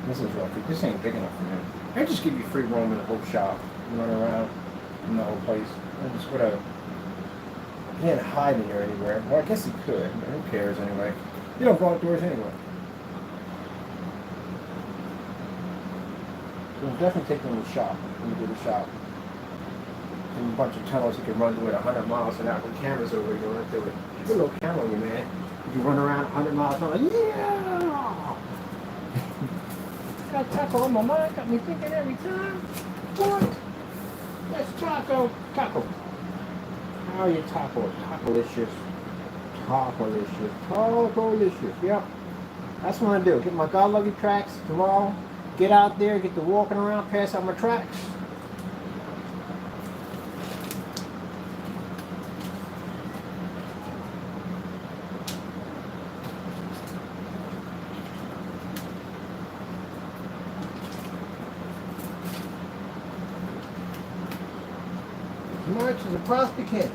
This is rough. This ain't big enough for me. I just give you free roam in the whole shop. You run around in the whole place. I just whatever. You can't hide in here anywhere. Well, I guess you could, but who cares anyway? You don't go outdoors anyway. You'll definitely take them to the shop when you do the shop. And a bunch of tunnels you can run through at 100 miles an hour with cameras over you run through it. Put a little camera on you, man. If you run around 100 miles an hour, yeah! Got Taco on my mind, got me thinking every time. What? That's Taco. Taco. How are you, Taco? Taco-licious. Taco-licious. Taco-licious. Yep. That's what I'm going to do. Get my God Love You tracks tomorrow. Get out there, get to walking around, pass out my tracks. As much as it possibly can.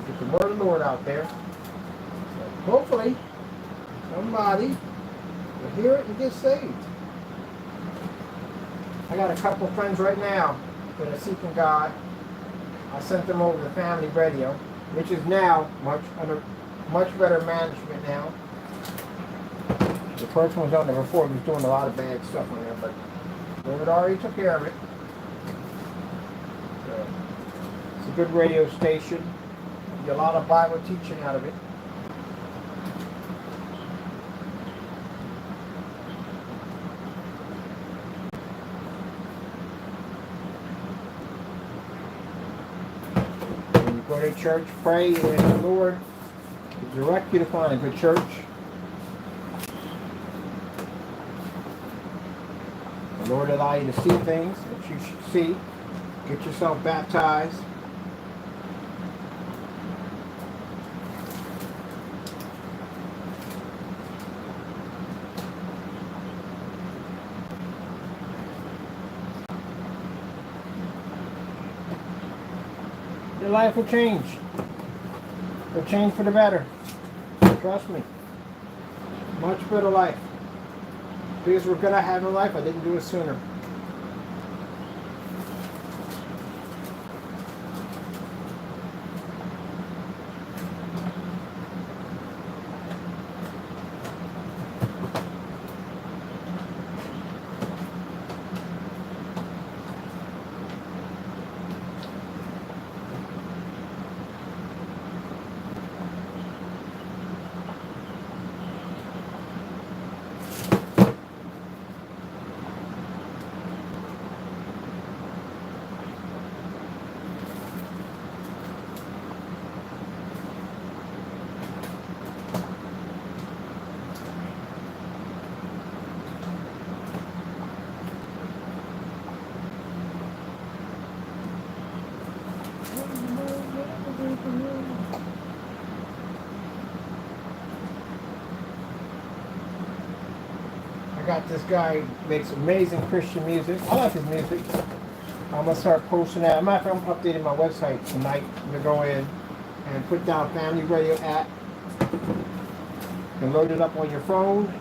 Get the word of the Lord out there. So hopefully, somebody will hear it and get saved. I got a couple friends right now that are seeking God. I sent them over to Family Radio, which is now under much better management now. The first one was on there before, was doing a lot of bad stuff on there, but David already took care of it. So, it's a good radio station. You get a lot of Bible teaching out of it. When you go to church, pray, and the Lord will direct you to find a good church. The Lord allow you to see things that you should see. Get yourself baptized. Your life will change. It'll change for the better. Trust me. Much better life. Because we're gonna have in life, I didn't do it sooner. I got this guy makes amazing Christian music. I like his music. I'm gonna start posting that. I'm updating my website tonight. I'm gonna go in and put down Family Radio app. You can load it up on your phone.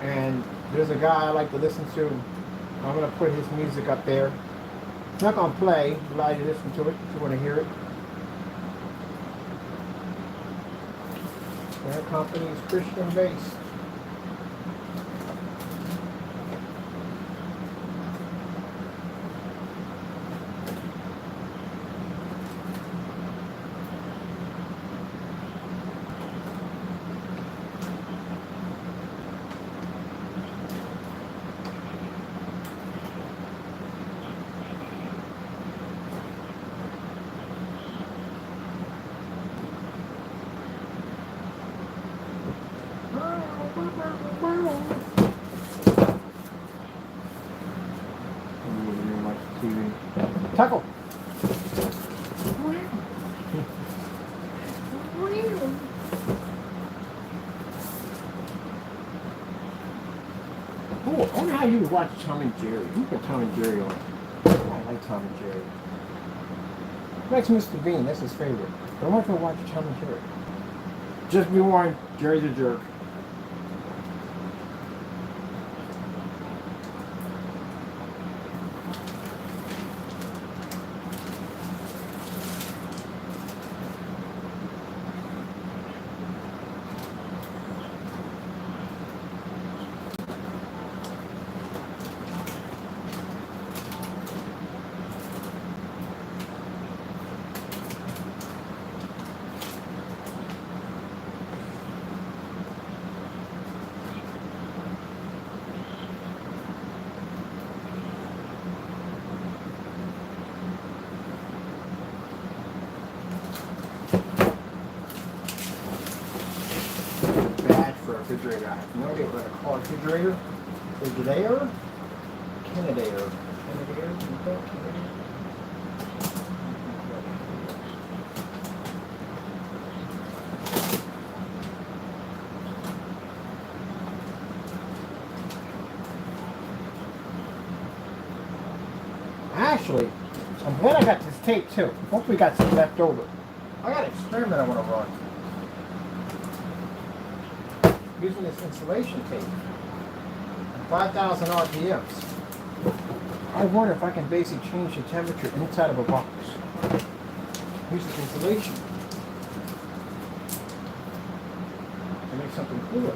And there's a guy I like to listen to. I'm gonna put his music up there. It's not gonna play, allow you to listen to it if you want to hear it. Their company is Christian based. Taco. Cool. I wonder how you we watch Tom and Jerry? We put Tom and Jerry on. I like Tom and Jerry. He likes Mr. Bean. That's his favorite. But I want to watch Tom and Jerry. Just be warned, Jerry's a jerk. Refrigerator. I have no idea what to call a refrigerator. Refrigerator? Canadair. Canadair? Actually, I'm glad I got this tape too. Hopefully we got some left over. I got an experiment I want to run. Using this insulation tape at 5,000 RPMs. I wonder if I can basically change the temperature inside of a box. Use this insulation to make something cooler.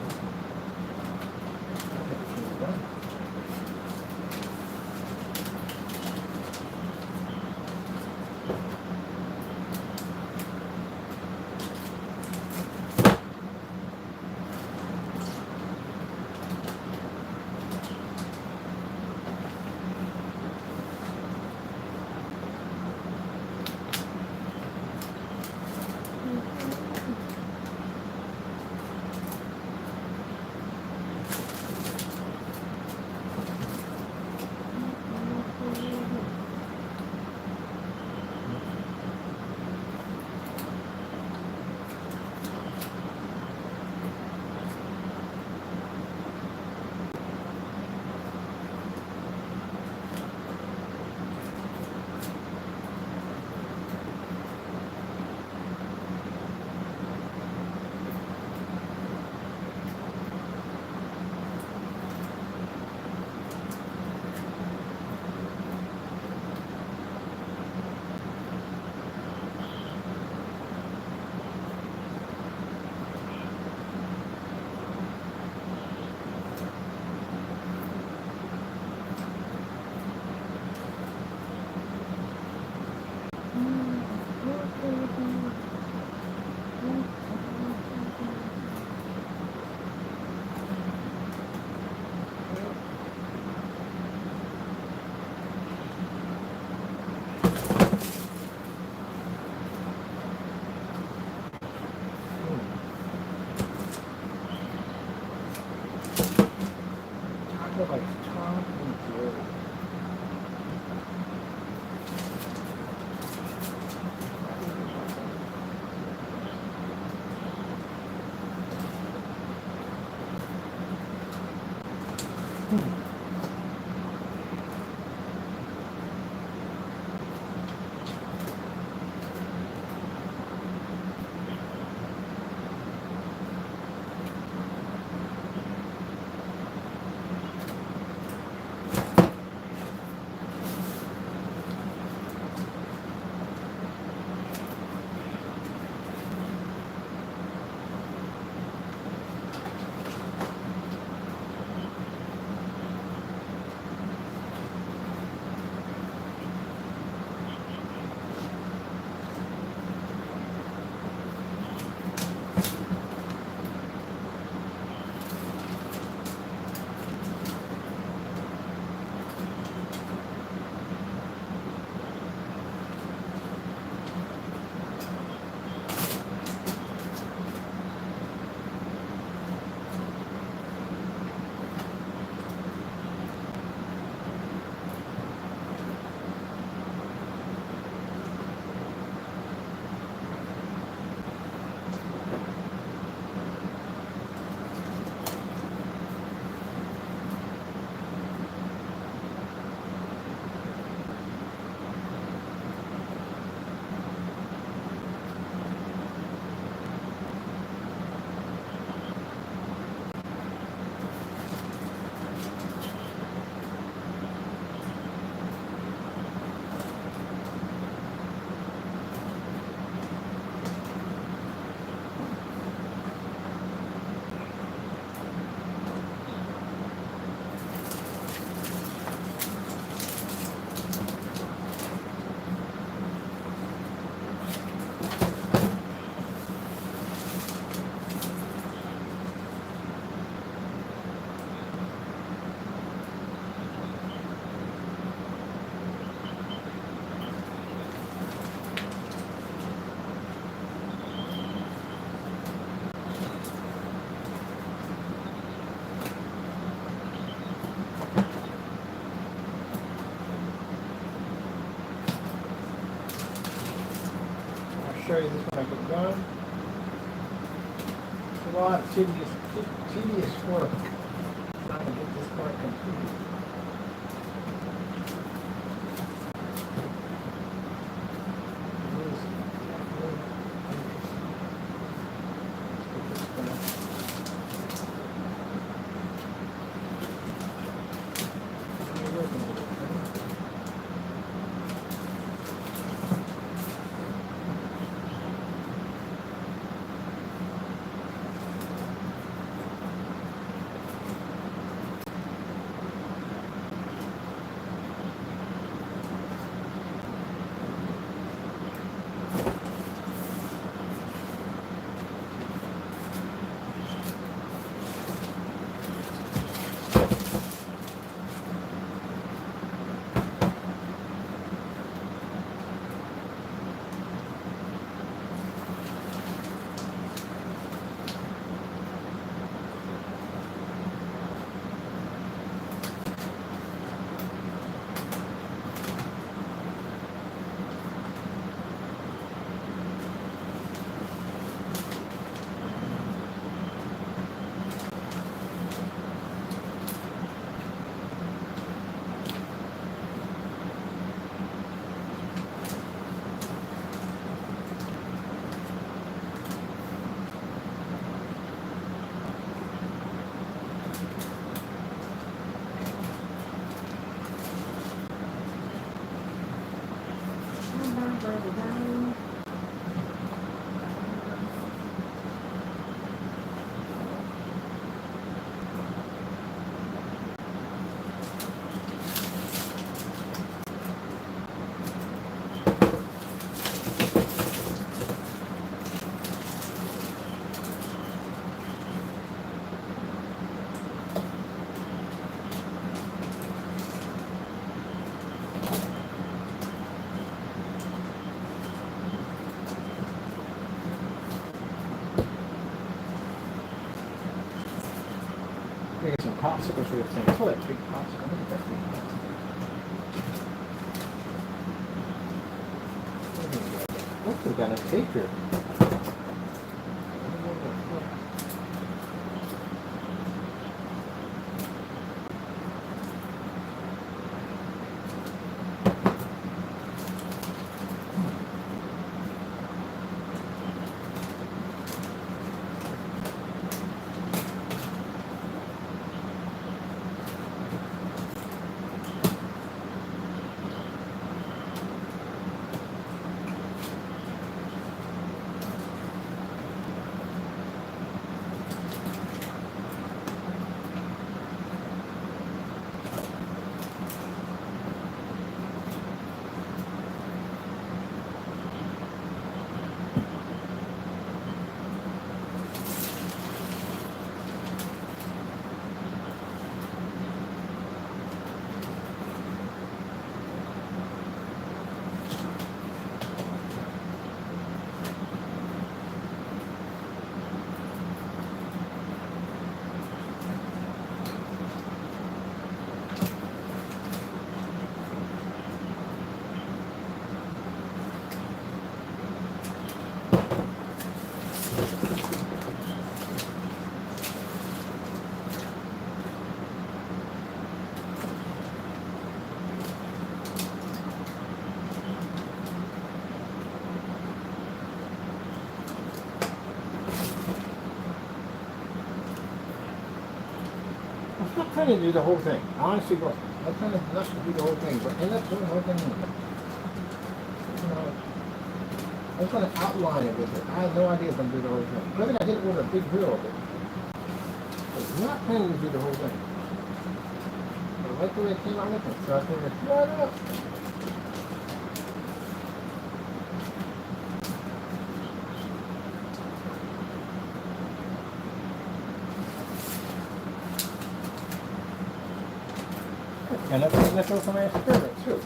show you this when I get done. It's a lot of tedious work trying to get this part completed. Get some popsicles for this thing. It's like big popsicle. Look at that big popsicle. Look, we've got a tape here. I'm not trying to do the whole thing. Honestly, bro, I'm trying to not to do the whole thing, but end up doing the whole thing. You know, I was going to outline it with it. I had no idea if I'm going to do the whole thing. Maybe I did it with a big drill, but I'm not planning to do the whole thing. But I like the way it came out with it, so I figured, why not? And that's also my experiment too.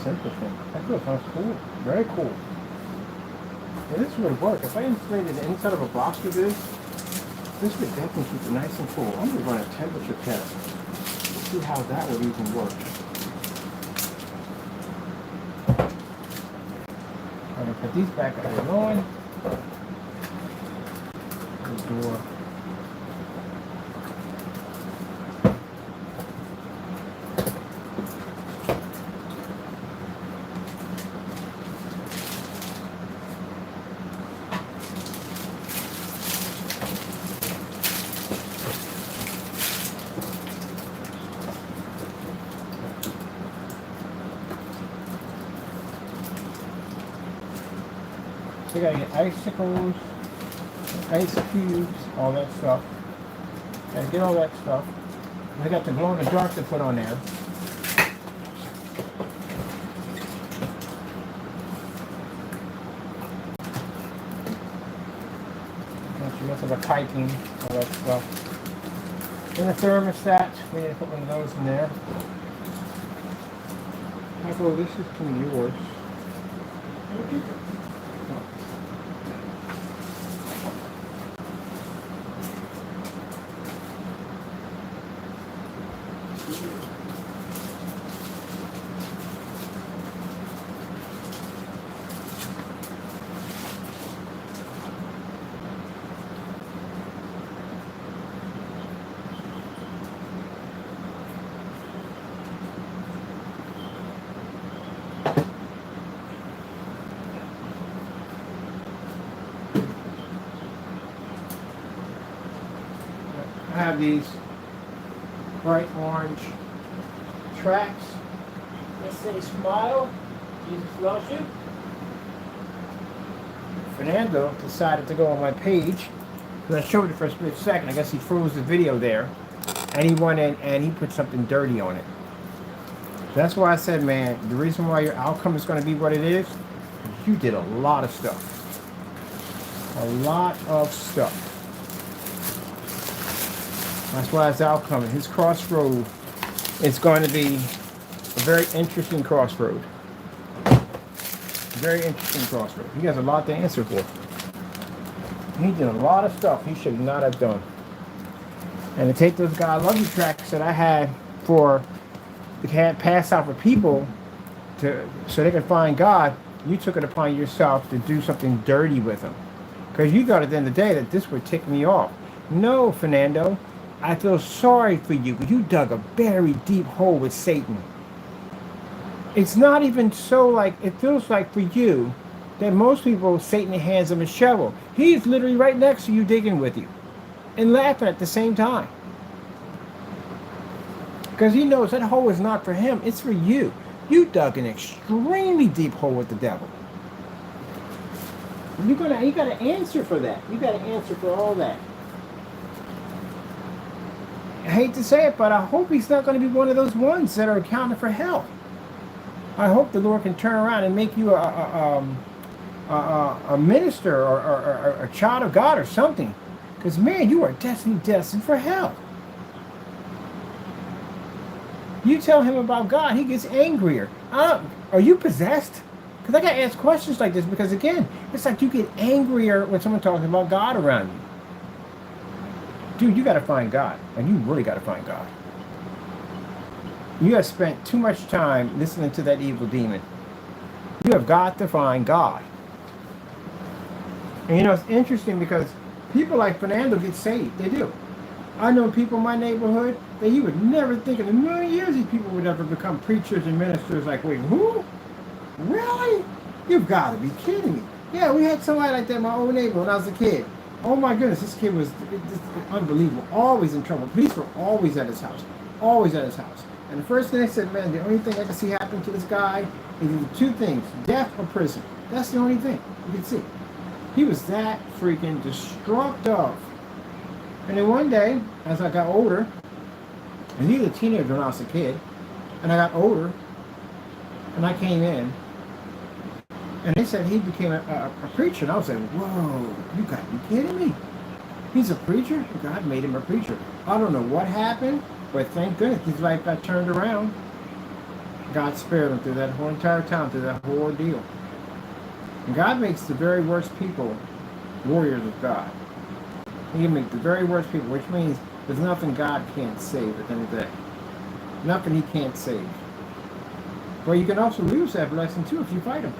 That's interesting. That feels sounds cool. Very cool. Yeah, this would work. If I insulated the inside of a box with this would definitely keep it nice and cool. I'm going to run a temperature test to see how that would even work. I'm going to put these back out of the line. The door. So you gotta get icicles, ice cubes, all that stuff. Gotta get all that stuff. We got the glow in the dark to put on there. Got your of a piping, all that stuff. And the thermostat, we need to put one of those in there. Michael, this is from yours. I have these bright orange tracks that say smile, Jesus loves you. Fernando decided to go on my page because I showed it for a split second. I guess he froze the video there and he went in and he put something dirty on it. That's why I said, man, the reason why your outcome is going to be what it is, you did a lot of stuff. A lot of stuff. That's why his outcome, his crossroad, is going to be a very interesting crossroad. Very interesting crossroad. He has a lot to answer for. He did a lot of stuff he should not have done. And to take those God Love You tracks that I had for the pass out for people so they could find God, you took it upon yourself to do something dirty with them. Because you thought at the end of the day that this would tick me off. No, Fernando. I feel sorry for you because you dug a very deep hole with Satan. It's not even so like, it feels like for you that most people, Satan hands them a shovel. He's literally right next to you digging with you and laughing at the same time. Because he knows that hole is not for him, it's for you. You dug an extremely deep hole with the devil. You got to answer for that. You got to answer for all that. I hate to say it, but I hope he's not going to be one of those ones that are accounting for hell. I hope the Lord can turn around and make you a minister or a child of God or something. Because, man, you are destined for hell. You tell him about God, he gets angrier. Are you possessed? Because I got to ask questions like this because, again, it's like you get angrier when someone talks about God around you. Dude, you got to find God. And you really got to find God. You have spent too much time listening to that evil demon. You have got to find God. And you know, it's interesting because people like Fernando get saved. They do. I know people in my neighborhood that you would never think in a million years these people would ever become preachers and ministers. Like, wait, who? Really? You've got to be kidding me. Yeah, we had somebody like that in my own neighborhood when I was a kid. Oh my goodness, this kid was unbelievable. Always in trouble. Police were always at his house. Always at his house. And the first thing they said, man, the only thing I can see happen to this guy is either two things, death or prison. That's the only thing you can see. He was that freaking destructive. And then one day, as I got older, and he was a teenager when I was a kid, and I got older, and I came in, and they said he became a preacher. And I was like, whoa, you got to be kidding me. He's a preacher? God made him a preacher. I don't know what happened, but thank goodness his life got turned around. God spared them through that whole entire time, through that whole ordeal. And God makes the very worst people warriors of God. He can make the very worst people, which means there's nothing God can't save at the end of the day. Nothing he can't save. But you can also lose that blessing too if you fight him.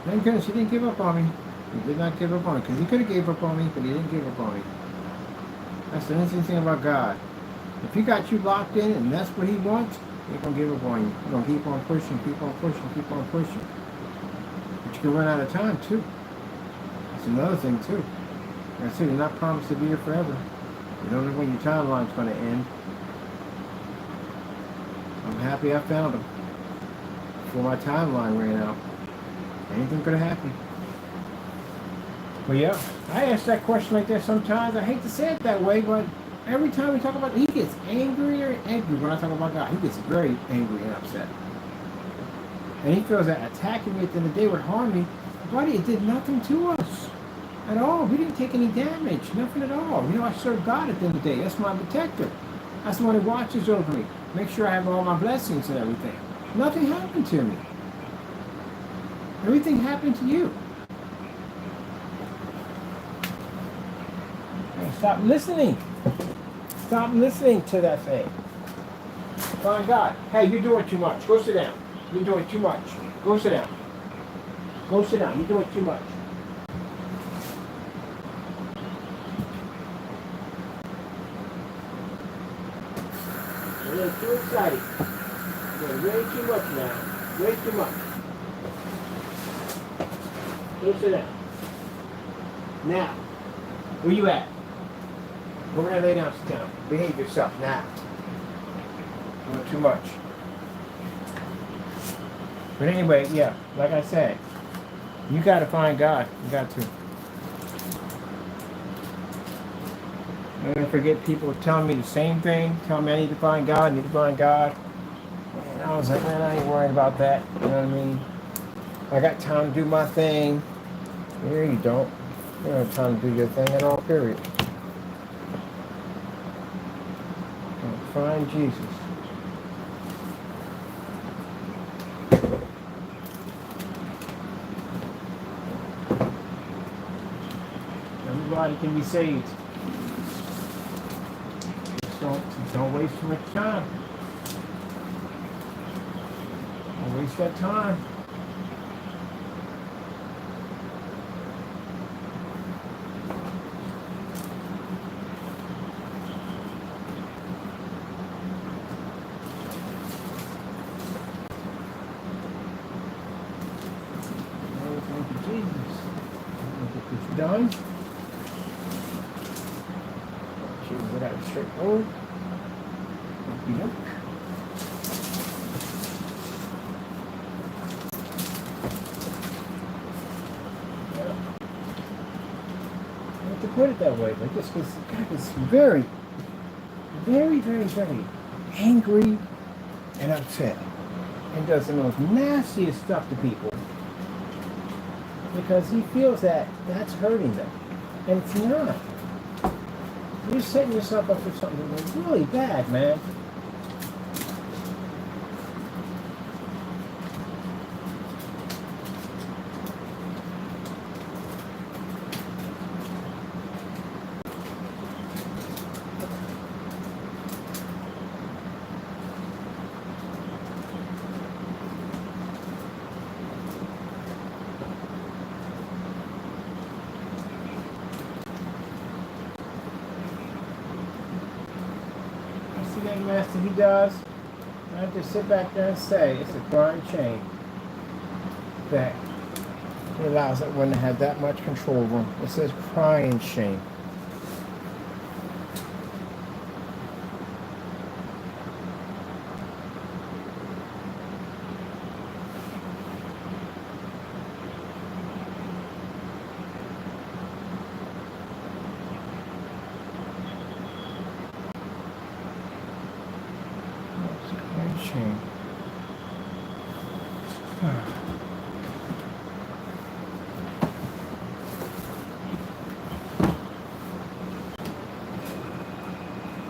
Thank goodness he didn't give up on me. He did not give up on me, because he could have gave up on me, but he didn't give up on me. That's the interesting thing about God. If he got you locked in and that's what he wants, he ain't going to give up on you. He's going to keep on pushing, keep on pushing, keep on pushing. But you can run out of time too. That's another thing too. Like I said, you're not promised to be here forever. You don't know when your timeline's going to end. I'm happy I found him before my timeline ran out. Anything could have happened. Well, yeah, I ask that question like that sometimes. I hate to say it that way, but every time we talk about it, he gets angrier and angry when I talk about God. He gets very angry and upset. And he feels that attacking me at the end of the day would harm me. Buddy, it did nothing to us at all. We didn't take any damage, nothing at all. You know, I serve God at the end of the day. That's my protector. That's the one who watches over me. Make sure I have all my blessings and everything. Nothing happened to me. Everything happened to you. Stop listening. Stop listening to that thing. Find God. Hey, you're doing too much. Go sit down. You're doing too much. Go sit down. Go sit down. You're doing too much. You're getting too excited. You're doing way too much now. Way too much. Go sit down. Now, where you at? Go over there, lay down, sit down. Behave yourself now. Doing too much. But anyway, yeah, like I said, you got to find God. You got to. I'm going to forget people telling me the same thing, telling me I need to find God, And I was like, man, I ain't worried about that. You know what I mean? I got time to do my thing. Here you don't. You don't have time to do your thing at all, period. Find Jesus. Everybody can be saved. Just don't waste too much time. Don't waste that time. Done. Choose it out straightforward. Yep. I have to put it that way, but just because God is very, very, very, very angry and upset and does the most nastiest stuff to people. Because he feels that that's hurting them. And it's not. You're setting yourself up for something that's really bad, man. Master, he does. I just sit back there and say it's a crying shame that he allows that one to have that much control over him. It says crying shame.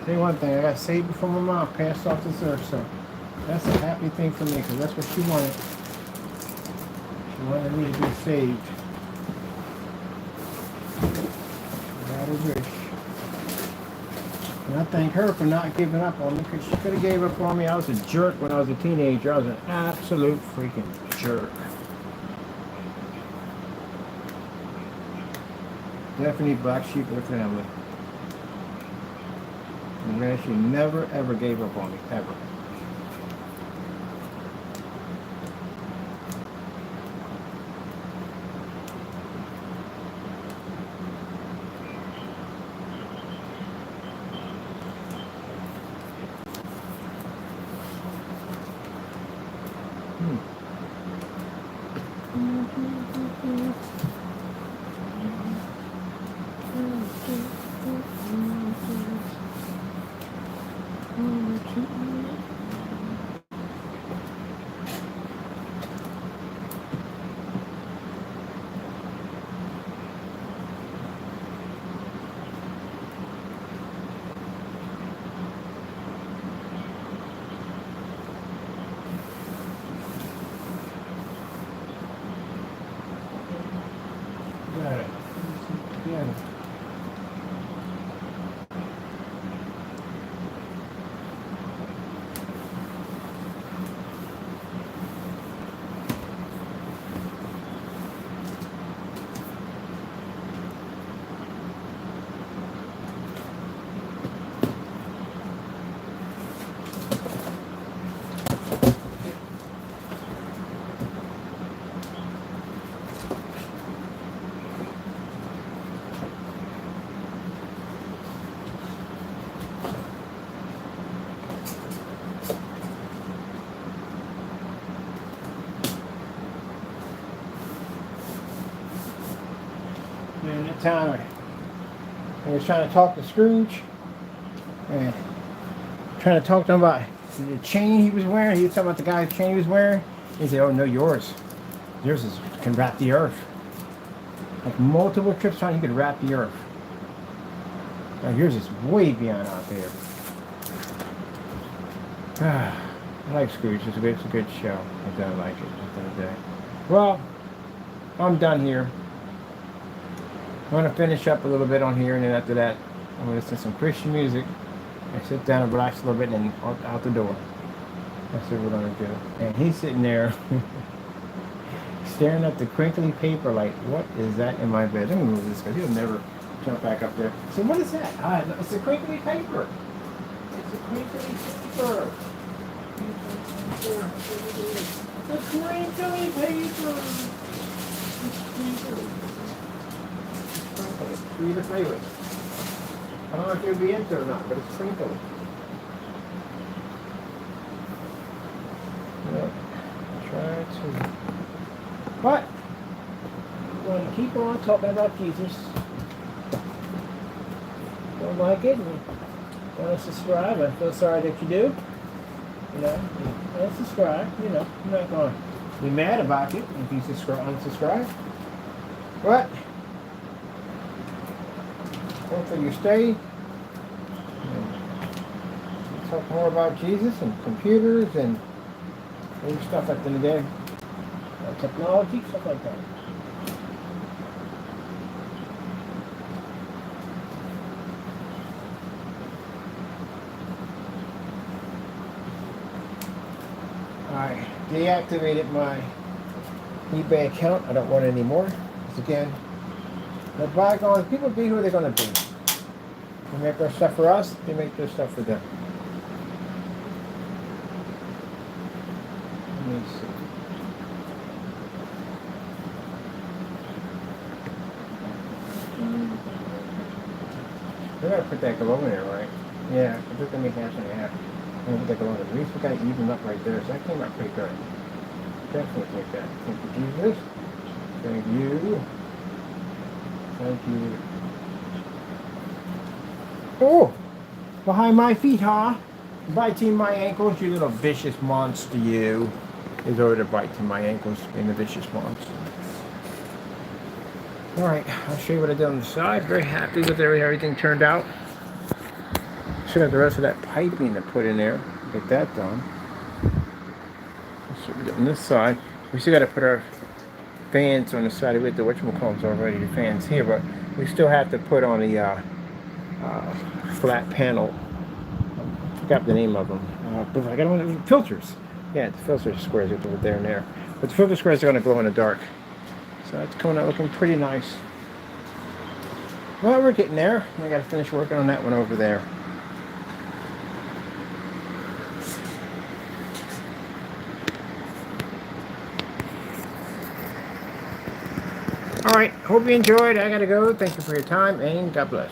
Tell you one thing, I got saved before my mom passed off this earth, so That's a happy thing for me because that's what she wanted. She wanted me to be saved. That is wish. And I thank her for not giving up on me because she could have gave up on me. I was a jerk when I was a teenager. I was an absolute freaking jerk. Definitely black sheep of the family. And man, she never ever gave up on me, ever. And that time I was trying to talk to Scrooge and trying to talk to him about the chain he was wearing. He was talking about the guy's chain he was wearing. He said, "Oh no, yours can wrap the earth." Like multiple trips trying, he could wrap the earth. Now yours is way beyond out there. I like Scrooge. It's a good show. I don't like it at the end of the day. Well, I'm done here. I'm going to finish up a little bit on here, and then after that, I'm going to listen to some Christian music and sit down and relax a little bit and then out the door. That's what we're going to do. And he's sitting there staring at the crinkly paper like, what is that in my bed? Let me move this because he'll never jump back up there. So what is that? It's a crinkly paper. It's a crinkly paper. The crinkly paper. It's for you to play with. I don't know if you'll be into it or not, but it's crinkly. Yep. Try to. But I'm going to keep on talking about Jesus. Don't like it, and want to subscribe. I feel sorry that you do. You know, don't subscribe. You know, I'm not going to be mad about it if you unsubscribe. But hopefully you stay. Talk more about Jesus and computers and maybe stuff like that today. Technology, stuff like that. I deactivated my eBay account. I don't want it anymore. Because again, the bygones, people be who they're going to be. They make their stuff for us, they make their stuff for them. Let me see. We gotta put that glove in there, right? Yeah, I took them in half and half. I'm gonna put that glove in. At least we got it evened up right there, so that came out pretty good. Definitely take that. Thank you, Jesus. Thank you. Thank you. Oh! Behind my feet, huh? Biting my ankles, you little vicious monster, you. Is over to bite to my ankles, being the vicious monster. Alright, I'll show you what I did on the side. Very happy with everything turned out. Still got the rest of that piping to put in there. Get that done. on this side. We still got to put our fans on the side with the whatchamacallits already, the fans here, but we still have to put on the flat panel. I forgot the name of them. But I got one of the filters. Yeah, the filter squares over there and there. But the filter squares are going to glow in the dark. So that's coming out looking pretty nice. Well, we're getting there. I got to finish working on that one over there. All right, hope you enjoyed. I got to go. Thank you for your time, and God bless.